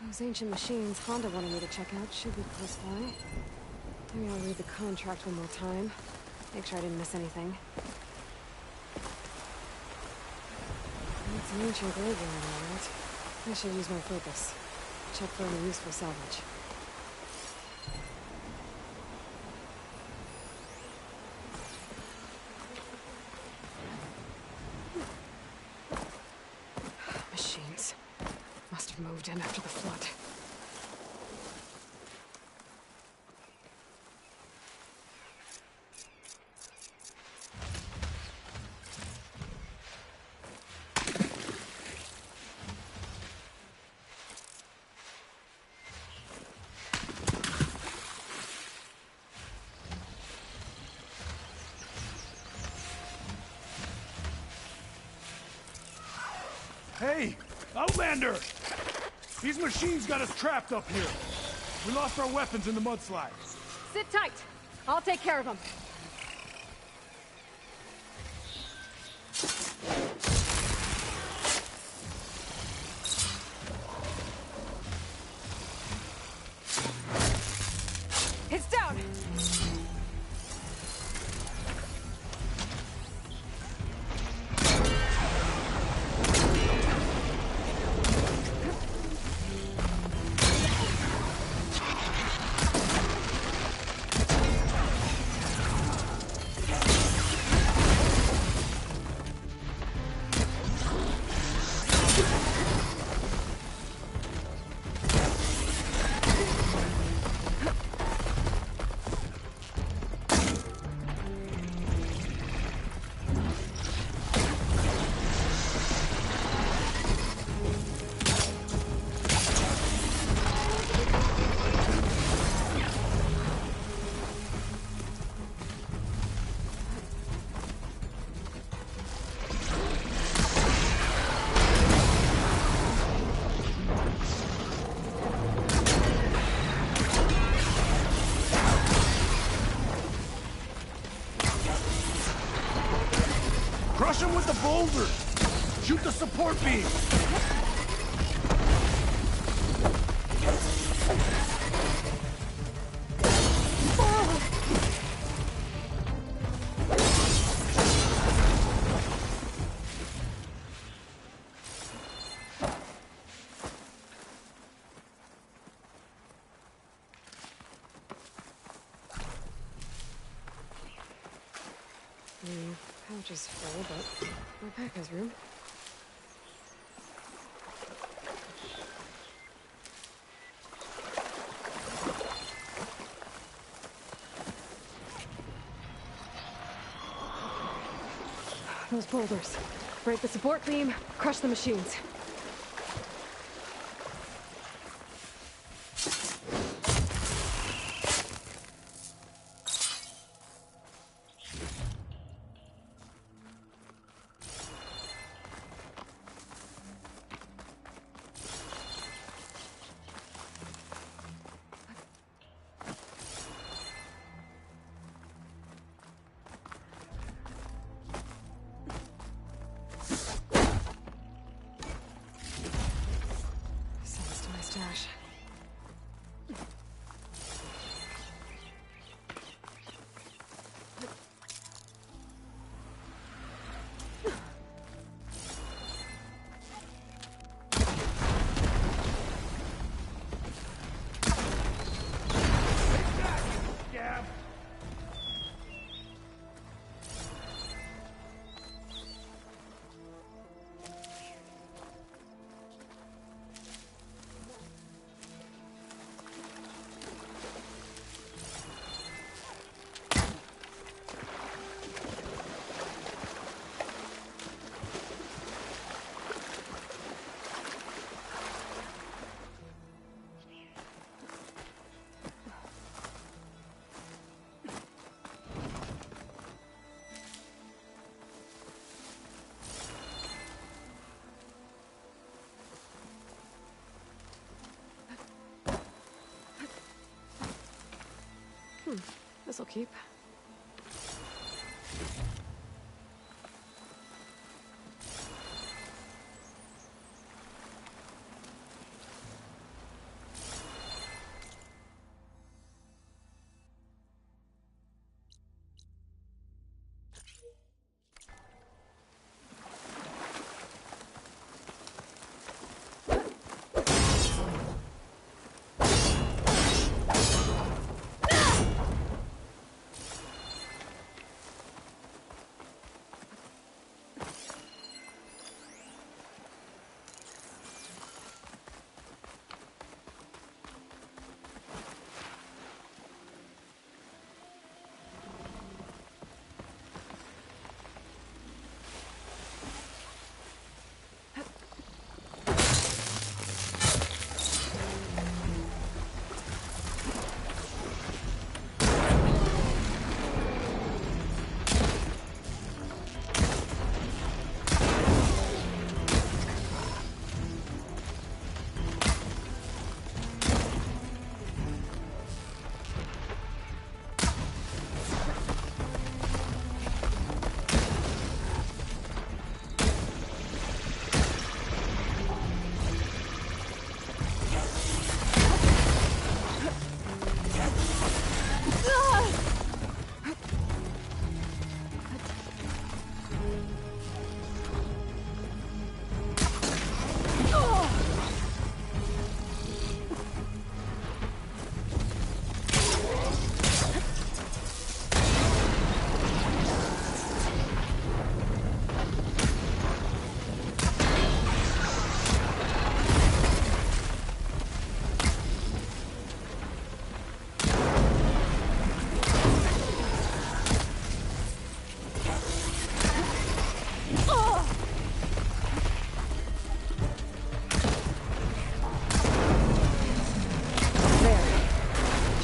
Those ancient machines Honda wanted me to check out should be close by. Maybe I'll read the contract one more time. Make sure I didn't miss anything. It's an ancient graveyard, all right. I should use my focus. Check for any useful salvage. Machines. Must have moved in after the flood. Hey, Outlander! These machines got us trapped up here. We lost our weapons in the mudslide. Sit tight. I'll take care of them. It's down. over! Shoot the support beam! Pouch is full, but my pack has room. Those boulders. Break the support beam, crush the machines. Stash. This'll keep.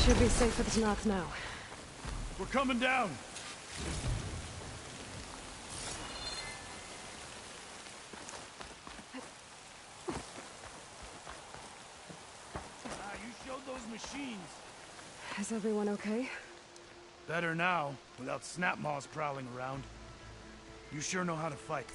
Should be safe for the Tanakh now. We're coming down! You showed those machines. Is everyone okay? Better now, without snapmaws prowling around. You sure know how to fight.